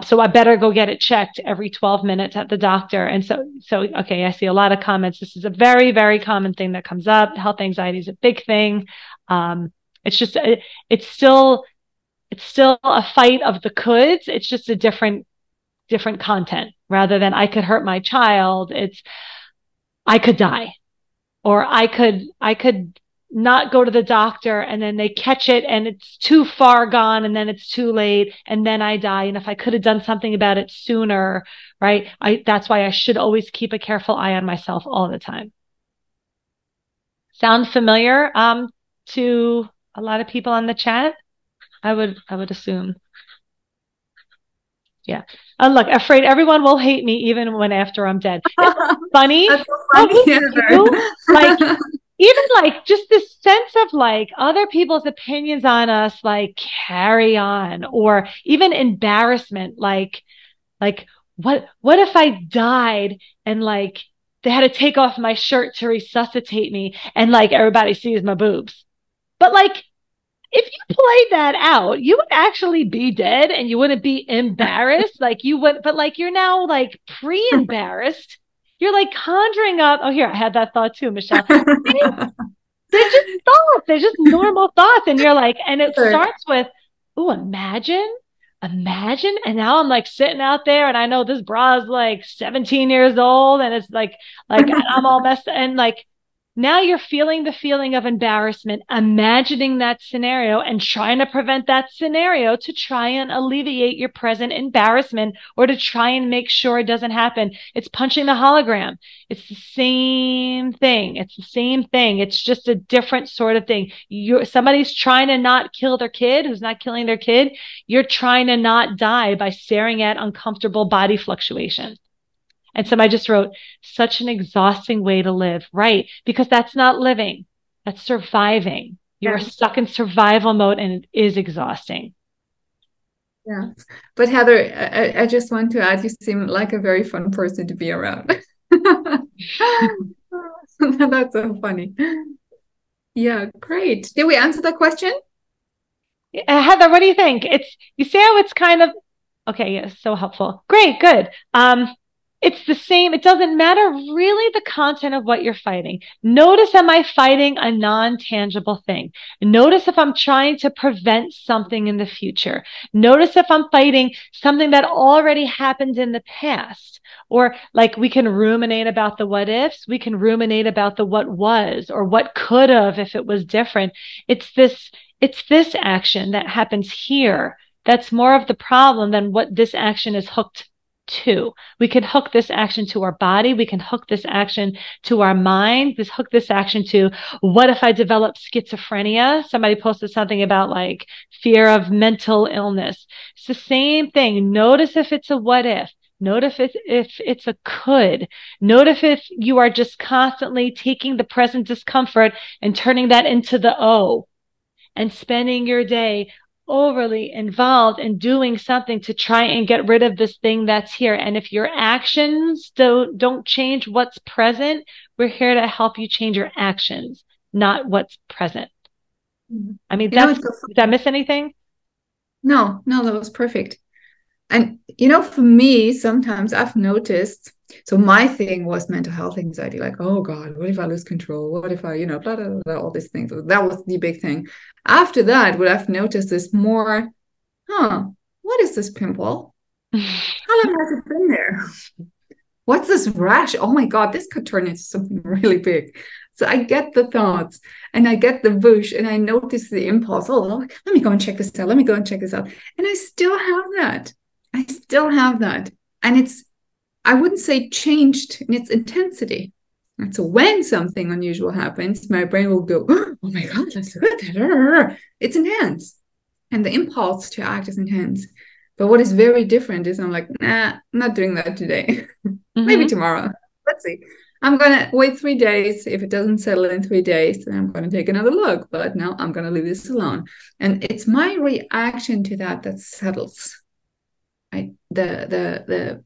So I better go get it checked every 12 minutes at the doctor. And so, okay, I see a lot of comments. This is a very, very common thing that comes up. Health anxiety is a big thing. It's still a fight of the coulds. It's just a different content. Rather than I could hurt my child, it's I could die, or I could not go to the doctor, and then they catch it and it's too far gone, and then it's too late, and then I die. And if I could have done something about it sooner, right? That's why I should always keep a careful eye on myself all the time. Sound familiar to a lot of people on the chat? I would assume. Yeah. Look, afraid everyone will hate me even when after I'm dead. It's funny. That's so funny. Like, even like just this sense of like other people's opinions on us, like carry on, or even embarrassment. Like what if I died and like they had to take off my shirt to resuscitate me, and like everybody sees my boobs. But like, if you played that out, you would actually be dead and you wouldn't be embarrassed. Like you would, but like you're now like pre-embarrassed. You're like conjuring up. Oh, here, I had that thought too, Michelle. They're just thoughts. They're just normal thoughts. And you're like, and it starts with, oh, imagine. And now I'm like sitting out there, and I know this bra is like 17 years old, and it's like I'm all messed up. And like, Now you're feeling the feeling of embarrassment, imagining that scenario and trying to prevent that scenario to try and alleviate your present embarrassment or to try and make sure it doesn't happen. It's punching the hologram. It's the same thing. It's the same thing. It's just a different sort of thing. Somebody's trying to not kill their kid who's not killing their kid. You're trying to not die by staring at uncomfortable body fluctuation. And somebody just wrote, such an exhausting way to live. Right. Because that's not living. That's surviving. You're stuck in survival mode and it is exhausting. Yeah. But Heather, I just want to add, you seem like a very fun person to be around. That's so funny. Yeah, great. Did we answer that question? Heather, what do you think? You see how it's kind of, okay, yeah, so helpful. Great, good. It's the same. It doesn't matter really the content of what you're fighting. Notice, am I fighting a non-tangible thing? Notice if I'm trying to prevent something in the future. Notice if I'm fighting something that already happened in the past. Or like we can ruminate about the what ifs. We can ruminate about the what was or what could have if it was different. It's this action that happens here that's more of the problem than what this action is hooked to. We can hook this action to our body. We can hook this action to our mind. Hook this action to, what if I develop schizophrenia? Somebody posted something about like fear of mental illness. It's the same thing. Notice if it's a what if. Notice if it's a could. Notice if you are just constantly taking the present discomfort and turning that into the O and spending your day overly involved in doing something to try and get rid of this thing that's here. And if your actions don't change what's present, we're here to help you change your actions, not what's present. I mean, did I miss anything? No, that was perfect. And, for me, sometimes I've noticed, so my thing was mental health anxiety, like, oh God, what if I lose control? What if I, blah, blah, blah, blah, all these things. So that was the big thing. After that, what I've noticed is more, what is this pimple? How long has it been there? What's this rash? Oh my God, this could turn into something really big. So I get the thoughts and I get the bush and I notice the impulse. Oh, let me go and check this out. Let me go and check this out. And I still have that. And I wouldn't say changed in its intensity. And so when something unusual happens, my brain will go, oh my God, let's look at that. It's intense. And the impulse to act is intense. But what is very different is I'm like, nah, I'm not doing that today. Maybe tomorrow. Let's see. I'm going to wait 3 days. If it doesn't settle in 3 days, then I'm going to take another look. But no, I'm going to leave this alone. And it's my reaction to that settles. The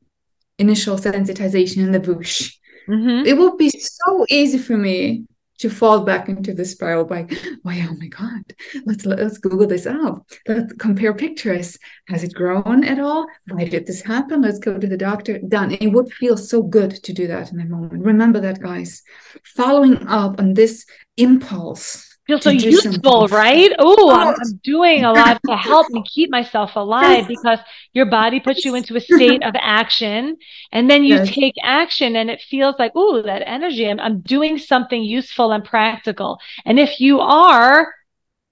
initial sensitization in the bush. It would be so easy for me to fall back into the spiral by, oh my God, let's Google this up. Let's compare pictures. Has it grown at all? Why did this happen? Let's go to the doctor. Done. It would feel so good to do that in that moment. Remember that, guys. Following up on this impulse. Feels so useful, right? I'm doing a lot to help me keep myself alive because your body puts you into a state of action and then you take action and it feels like, that energy, I'm doing something useful and practical. And if you are,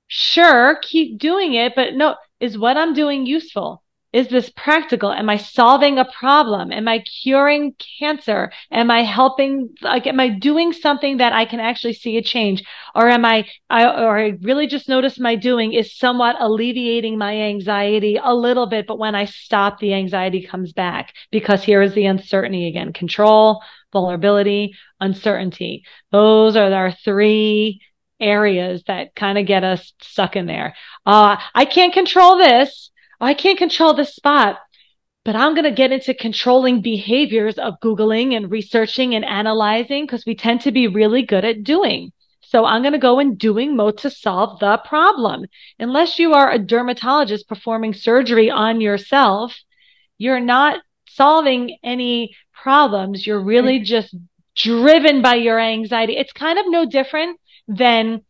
sure, keep doing it, but no, is what I'm doing useful? Is this practical? Am I solving a problem? Am I curing cancer? Am I helping? Am I doing something that I can actually see a change? Or I really just notice my doing is somewhat alleviating my anxiety a little bit, but when I stop, the anxiety comes back because here is the uncertainty again. Control, vulnerability, uncertainty. Those are our 3 areas that kind of get us stuck in there. I can't control this. I can't control this spot, but I'm going to get into controlling behaviors of Googling and researching and analyzing because we tend to be really good at doing. So I'm going to go in doing mode to solve the problem. Unless you are a dermatologist performing surgery on yourself, you're not solving any problems. You're really just driven by your anxiety. It's kind of no different than,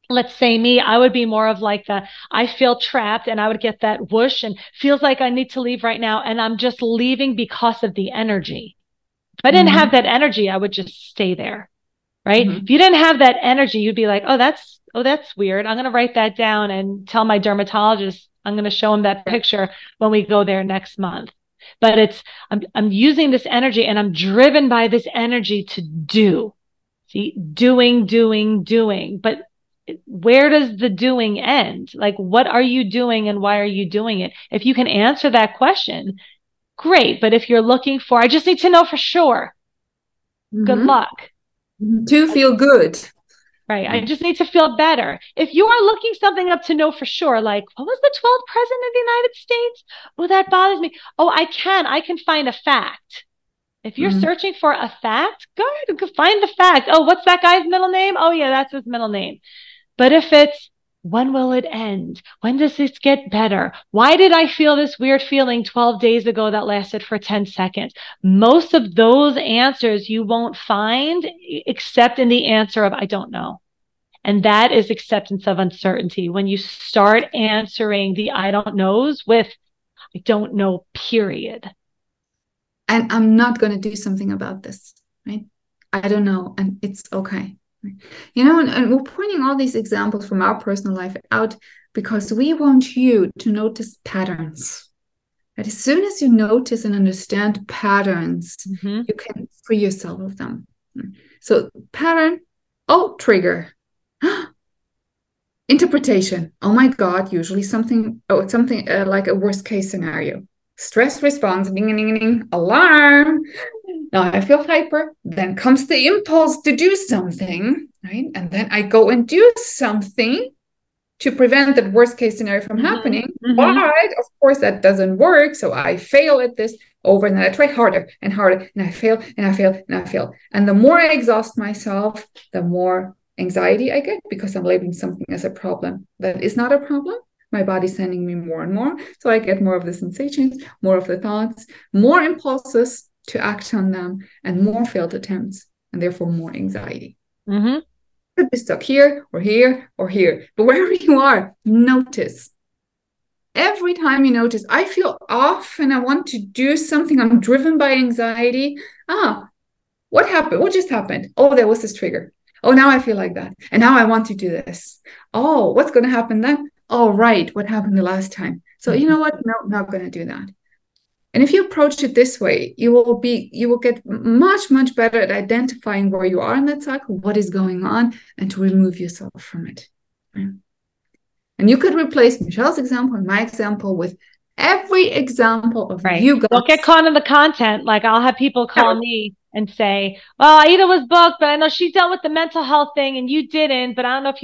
let's say me, I would be more of like I feel trapped and I would get that whoosh and feels like I need to leave right now. And I'm just leaving because of the energy. If I didn't have that energy, I would just stay there. right? If you didn't have that energy, you'd be like, oh, that's weird. I'm going to write that down and tell my dermatologist, I'm going to show him that picture when we go there next month. But I'm using this energy, and I'm driven by this energy to do. See, doing. But where does the doing end? Like, what are you doing and why are you doing it? If you can answer that question, great. But if you're looking for, I just need to know for sure. Good luck. To feel good. Right. I just need to feel better. If you are looking something up to know for sure, like, what was the 12th president of the United States? Oh, that bothers me. Oh, I can find a fact. If you're searching for a fact, good, find the fact. Oh, what's that guy's middle name? Oh, yeah, that's his middle name. But if it's, when will it end? When does this get better? Why did I feel this weird feeling 12 days ago that lasted for 10 seconds? Most of those answers you won't find except in the answer of, I don't know. And that is acceptance of uncertainty. When you start answering the I don't knows with, I don't know, period. And I'm not going to do something about this, right? I don't know, and it's okay. You know, and we're pointing all these examples from our personal life out because we want you to notice patterns. And as soon as you notice and understand patterns, you can free yourself of them. So pattern, trigger. Interpretation. Oh my God, usually something like a worst case scenario. Stress response, ding, ding, ding, alarm. Now I feel hyper. Then comes the impulse to do something, right? And then I go and do something to prevent that worst case scenario from happening. But of course, that doesn't work. So I fail at this over, and then I try harder and harder, and I fail and I fail and I fail. And the more I exhaust myself, the more anxiety I get because I'm labeling something as a problem that is not a problem. My body's sending me more and more. So I get more of the sensations, more of the thoughts, more impulses to act on them, and more failed attempts, and therefore more anxiety. Could be stuck here or here or here. But wherever you are, notice. Every time you notice, I feel off and I want to do something, I'm driven by anxiety. What happened? What just happened? Oh, there was this trigger. Oh, now I feel like that. And now I want to do this. Oh, what's going to happen then? Oh, right. What happened the last time? So you know what? No, not going to do that. And if you approach it this way, you will get much, much better at identifying where you are in that cycle, what is going on, and to remove yourself from it. Right? And you could replace Michelle's example and my example with every example of you guys. Don't get caught in the content. Like, I'll have people call me and say, well, Aida was booked, but I know she dealt with the mental health thing and you didn't, but I don't know if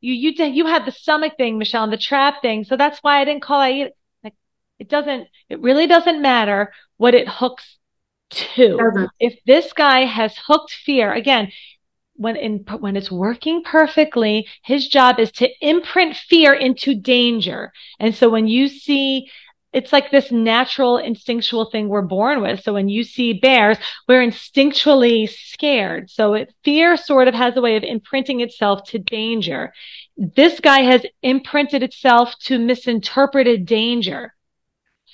you had the stomach thing, Michelle, and the trap thing. So that's why I didn't call Aida. Like, it really doesn't matter what it hooks to. If this guy has hooked fear, again, when it's working perfectly, his job is to imprint fear into danger. And so when you see, it's like this natural instinctual thing we're born with. So when you see bears, we're instinctually scared. So fear sort of has a way of imprinting itself to danger. This guy has imprinted itself to misinterpreted danger.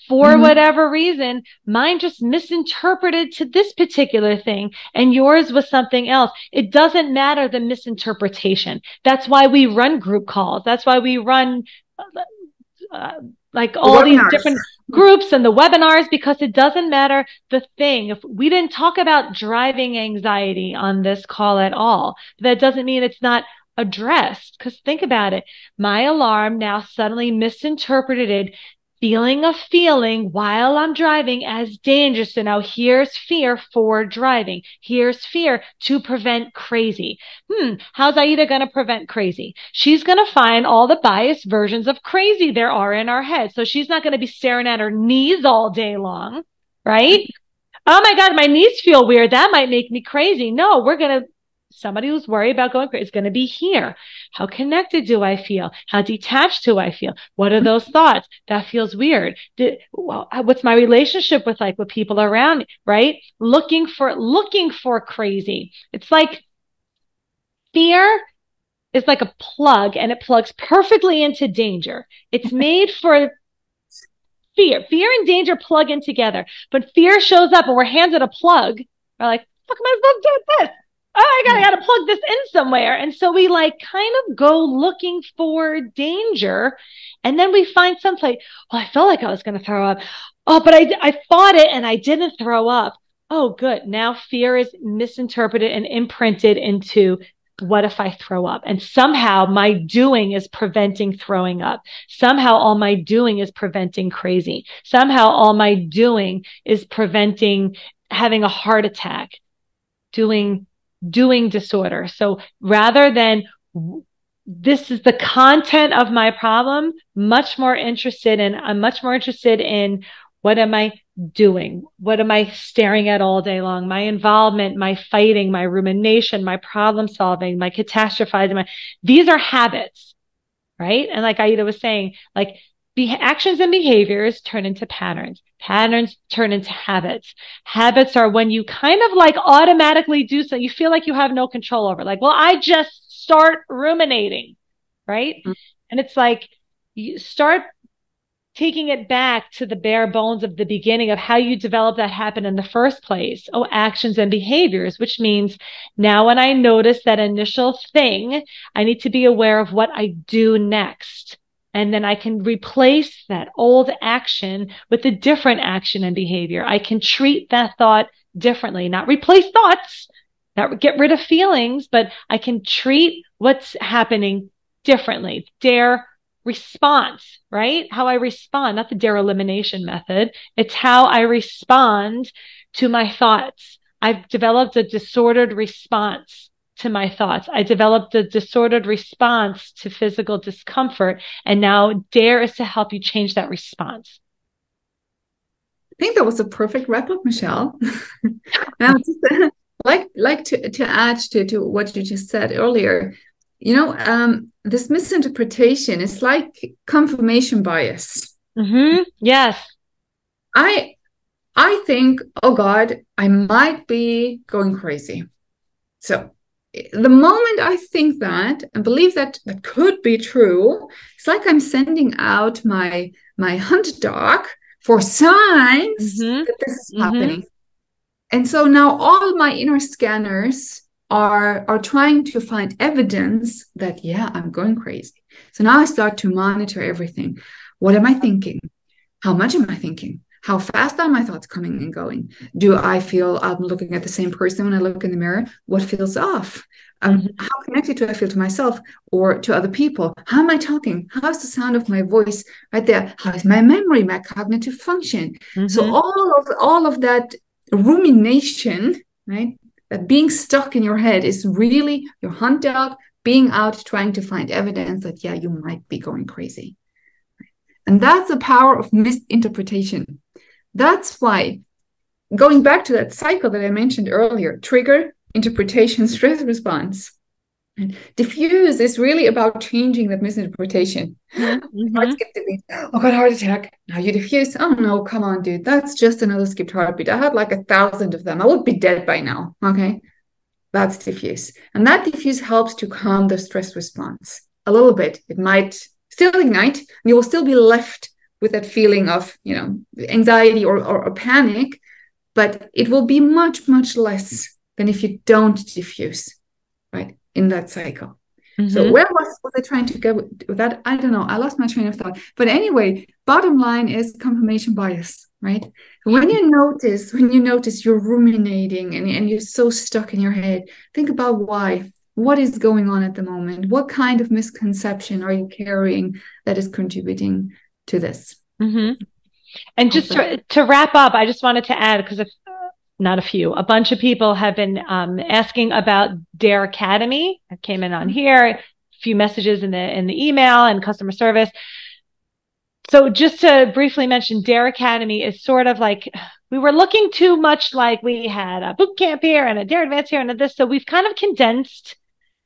For whatever reason, mine just misinterpreted to this particular thing, and yours was something else. It doesn't matter the misinterpretation. That's why we run group calls. That's why we run like all these different groups and the webinars, because it doesn't matter the thing. If we didn't talk about driving anxiety on this call at all, that doesn't mean it's not addressed. Because think about it. My alarm now suddenly misinterpreted feeling a feeling while I'm driving as dangerous. So now here's fear for driving. Here's fear to prevent crazy. How's Aida going to prevent crazy? She's going to find all the biased versions of crazy there are in our head. So she's not going to be staring at her knees all day long, right? Oh my God, my knees feel weird. That might make me crazy. No, somebody who's worried about going crazy is going to be here. How connected do I feel? How detached do I feel? What are those thoughts? That feels weird. What's my relationship with people around me, right? Looking for crazy. It's like fear is like a plug, and it plugs perfectly into danger. It's made for fear. Fear and danger plug in together. But fear shows up and we're handed a plug. We're like, fuck, am I supposed to do this? I gotta plug this in somewhere. And so we like kind of go looking for danger. And then we find someplace, well, I felt like I was going to throw up. Oh, but I fought it and I didn't throw up. Oh, good. Now fear is misinterpreted and imprinted into what if I throw up? And somehow my doing is preventing throwing up. Somehow all my doing is preventing crazy. Somehow all my doing is preventing having a heart attack, doing disorder. So rather than this is the content of my problem, I'm much more interested in what am I doing? What am I staring at all day long? My involvement, my fighting, my rumination, my problem solving, my catastrophizing. These are habits, right? And like Aida was saying, like actions and behaviors turn into patterns. Patterns turn into habits. Habits are when you kind of like automatically do so. You feel like you have no control over. Like, well, I just start ruminating, right? Mm-hmm. And it's like you start taking it back to the bare bones of the beginning of how you develop that habit in the first place. Oh, actions and behaviors, which means now when I notice that initial thing, I need to be aware of what I do next. And then I can replace that old action with a different action and behavior. I can treat that thought differently, not replace thoughts, not get rid of feelings, but I can treat what's happening differently. Dare response, right? How I respond, not the dare elimination method. It's how I respond to my thoughts. I've developed a disordered response to my thoughts. I developed a disordered response to physical discomfort. And now dare is to help you change that response. I think that was a perfect wrap up, Michelle. Now, just, like to add to what you just said earlier, this misinterpretation is like confirmation bias. Mm-hmm. Yes. I think, oh God, I might be going crazy. So the moment I think that and believe that could be true, it's like I'm sending out my hunt dog for signs that this is happening. And so now all my inner scanners are trying to find evidence that, yeah, I'm going crazy. So now I start to monitor everything. What am I thinking? How much am I thinking? How fast are my thoughts coming and going? Do I feel I'm looking at the same person when I look in the mirror? What feels off? How connected do I feel to myself or to other people? How am I talking? How's the sound of my voice right there? How is my memory, my cognitive function? So all of that rumination, right? That being stuck in your head is really your hunt dog being out trying to find evidence that, yeah, you might be going crazy. And that's the power of misinterpretation. That's why, going back to that cycle that I mentioned earlier, trigger, interpretation, stress response. Diffuse is really about changing that misinterpretation. Oh, God, heart attack. Now you diffuse. Oh, no, come on, dude. That's just another skipped heartbeat. I had like 1,000 of them. I would be dead by now. Okay. That's diffuse. And that diffuse helps to calm the stress response a little bit. It might still ignite, and you will still be left with that feeling of, anxiety or panic, but it will be much, much less than if you don't diffuse, right, in that cycle. So where was I trying to go with that? I don't know. I lost my train of thought. But anyway, bottom line is confirmation bias, right? When you notice you're ruminating and you're so stuck in your head, think about why. What is going on at the moment? What kind of misconception are you carrying that is contributing to this? And just to wrap up, I just wanted to add, because a bunch of people have been asking about Dare Academy. I came in on here, a few messages in the email and customer service. So just to briefly mention, Dare Academy is sort of like, we were looking too much like we had a boot camp here and a Dare Advance here and a this. So we've kind of condensed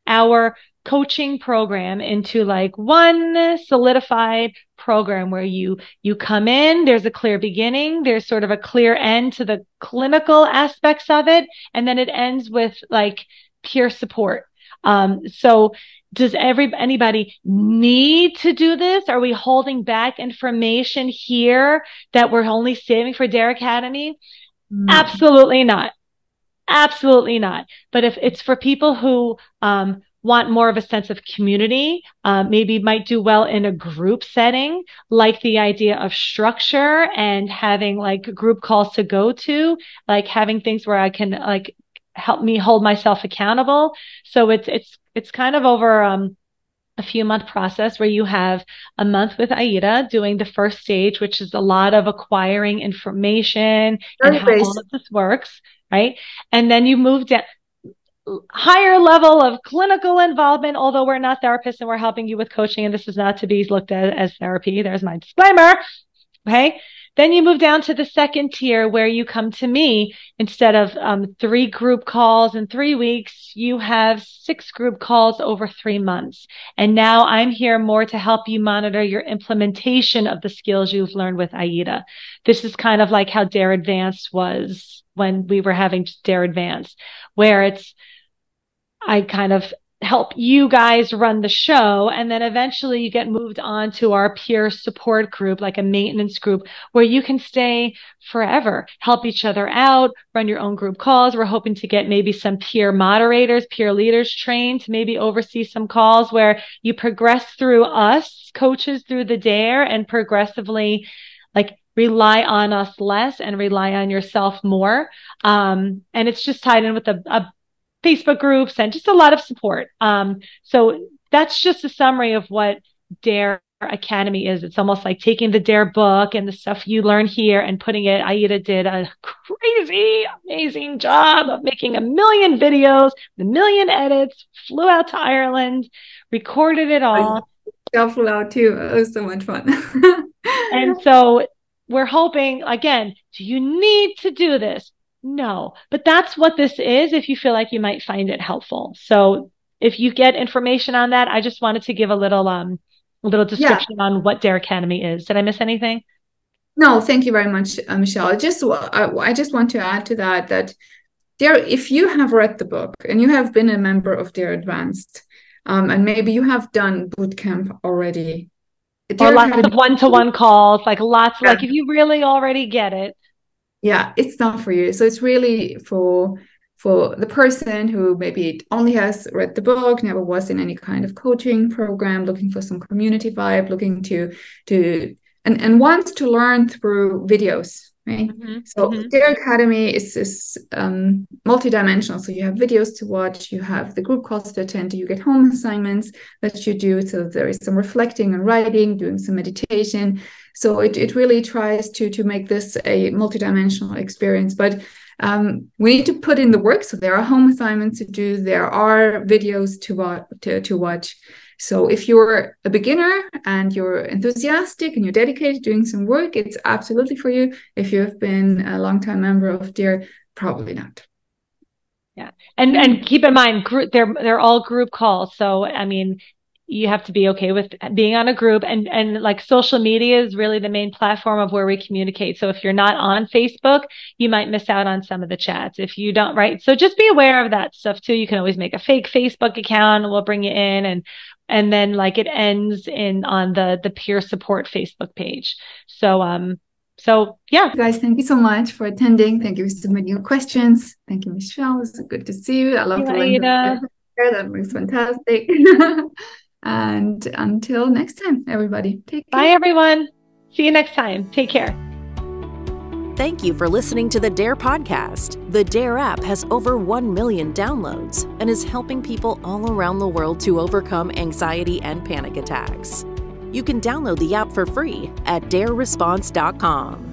our coaching program into like one solidified program where you come in, there's a clear beginning, there's sort of a clear end to the clinical aspects of it, and then it ends with like peer support. So does anybody need to do this? Are we holding back information here that we're only saving for Dare Academy? Absolutely not. Absolutely not. But if it's for people who want more of a sense of community, maybe might do well in a group setting, like the idea of structure and having like group calls to go to, like having things where I can like help me hold myself accountable. So it's kind of over a few month process where you have a month with Aida doing the first stage, which is a lot of acquiring information and how all of this works, right? And then you move down higher level of clinical involvement, although we're not therapists and we're helping you with coaching, and this is not to be looked at as therapy. There's my disclaimer. Okay. Then you move down to the second tier where you come to me instead of 3 group calls in 3 weeks, you have 6 group calls over 3 months. And now I'm here more to help you monitor your implementation of the skills you've learned with Aida. This is kind of like how Dare Advanced was when we were having Dare Advanced, where I kind of help you guys run the show. And then eventually you get moved on to our peer support group, like a maintenance group where you can stay forever, help each other out, run your own group calls. We're hoping to get maybe some peer moderators, peer leaders trained to maybe oversee some calls where you progress through us coaches through the Dare and progressively like rely on us less and rely on yourself more. And it's just tied in with a Facebook groups and just a lot of support. So that's just a summary of what Dare Academy is. It's almost like taking the Dare book and the stuff you learn here and putting it. Aida did a crazy, amazing job of making 1 million videos, 1 million edits, flew out to Ireland, recorded it all. I flew out too. It was so much fun. And so we're hoping, again, do you need to do this? No, but that's what this is if you feel like you might find it helpful. So if you get information on that, I just wanted to give a little description on what Dare Academy is. Did I miss anything? No, thank you very much, Michelle. I just want to add to that Dare, if you have read the book and you have been a member of Dare Advanced, and maybe you have done boot camp already, or lots of one-to-one calls, like if you really already get it. Yeah, it's not for you. So it's really for the person who maybe only has read the book, never was in any kind of coaching program, looking for some community vibe, looking to and wants to learn through videos, right? So Dare Academy is multidimensional. So you have videos to watch, you have the group calls to attend, you get home assignments that you do. So there is some reflecting and writing, doing some meditation. So it really tries to make this a multidimensional experience. But we need to put in the work. So there are home assignments to do. There are videos to watch. So if you're a beginner and you're enthusiastic and you're dedicated to doing some work, it's absolutely for you. If you've been a longtime member of Dare, probably not. Yeah. And keep in mind, they're all group calls. So, I mean, you have to be okay with being on a group and like social media is really the main platform of where we communicate. So if you're not on Facebook, you might miss out on some of the chats if you don't, right? So just be aware of that stuff too. You can always make a fake Facebook account and we'll bring you in and then like it ends on the peer support Facebook page. So yeah. Guys, thank you so much for attending. Thank you for submitting your questions. Thank you, Michelle. It's good to see you. I love the language. That was fantastic. And until next time, everybody, take care. Bye, everyone. See you next time. Take care. Thank you for listening to the Dare podcast. The Dare app has over 1 million downloads and is helping people all around the world to overcome anxiety and panic attacks. You can download the app for free at dareresponse.com.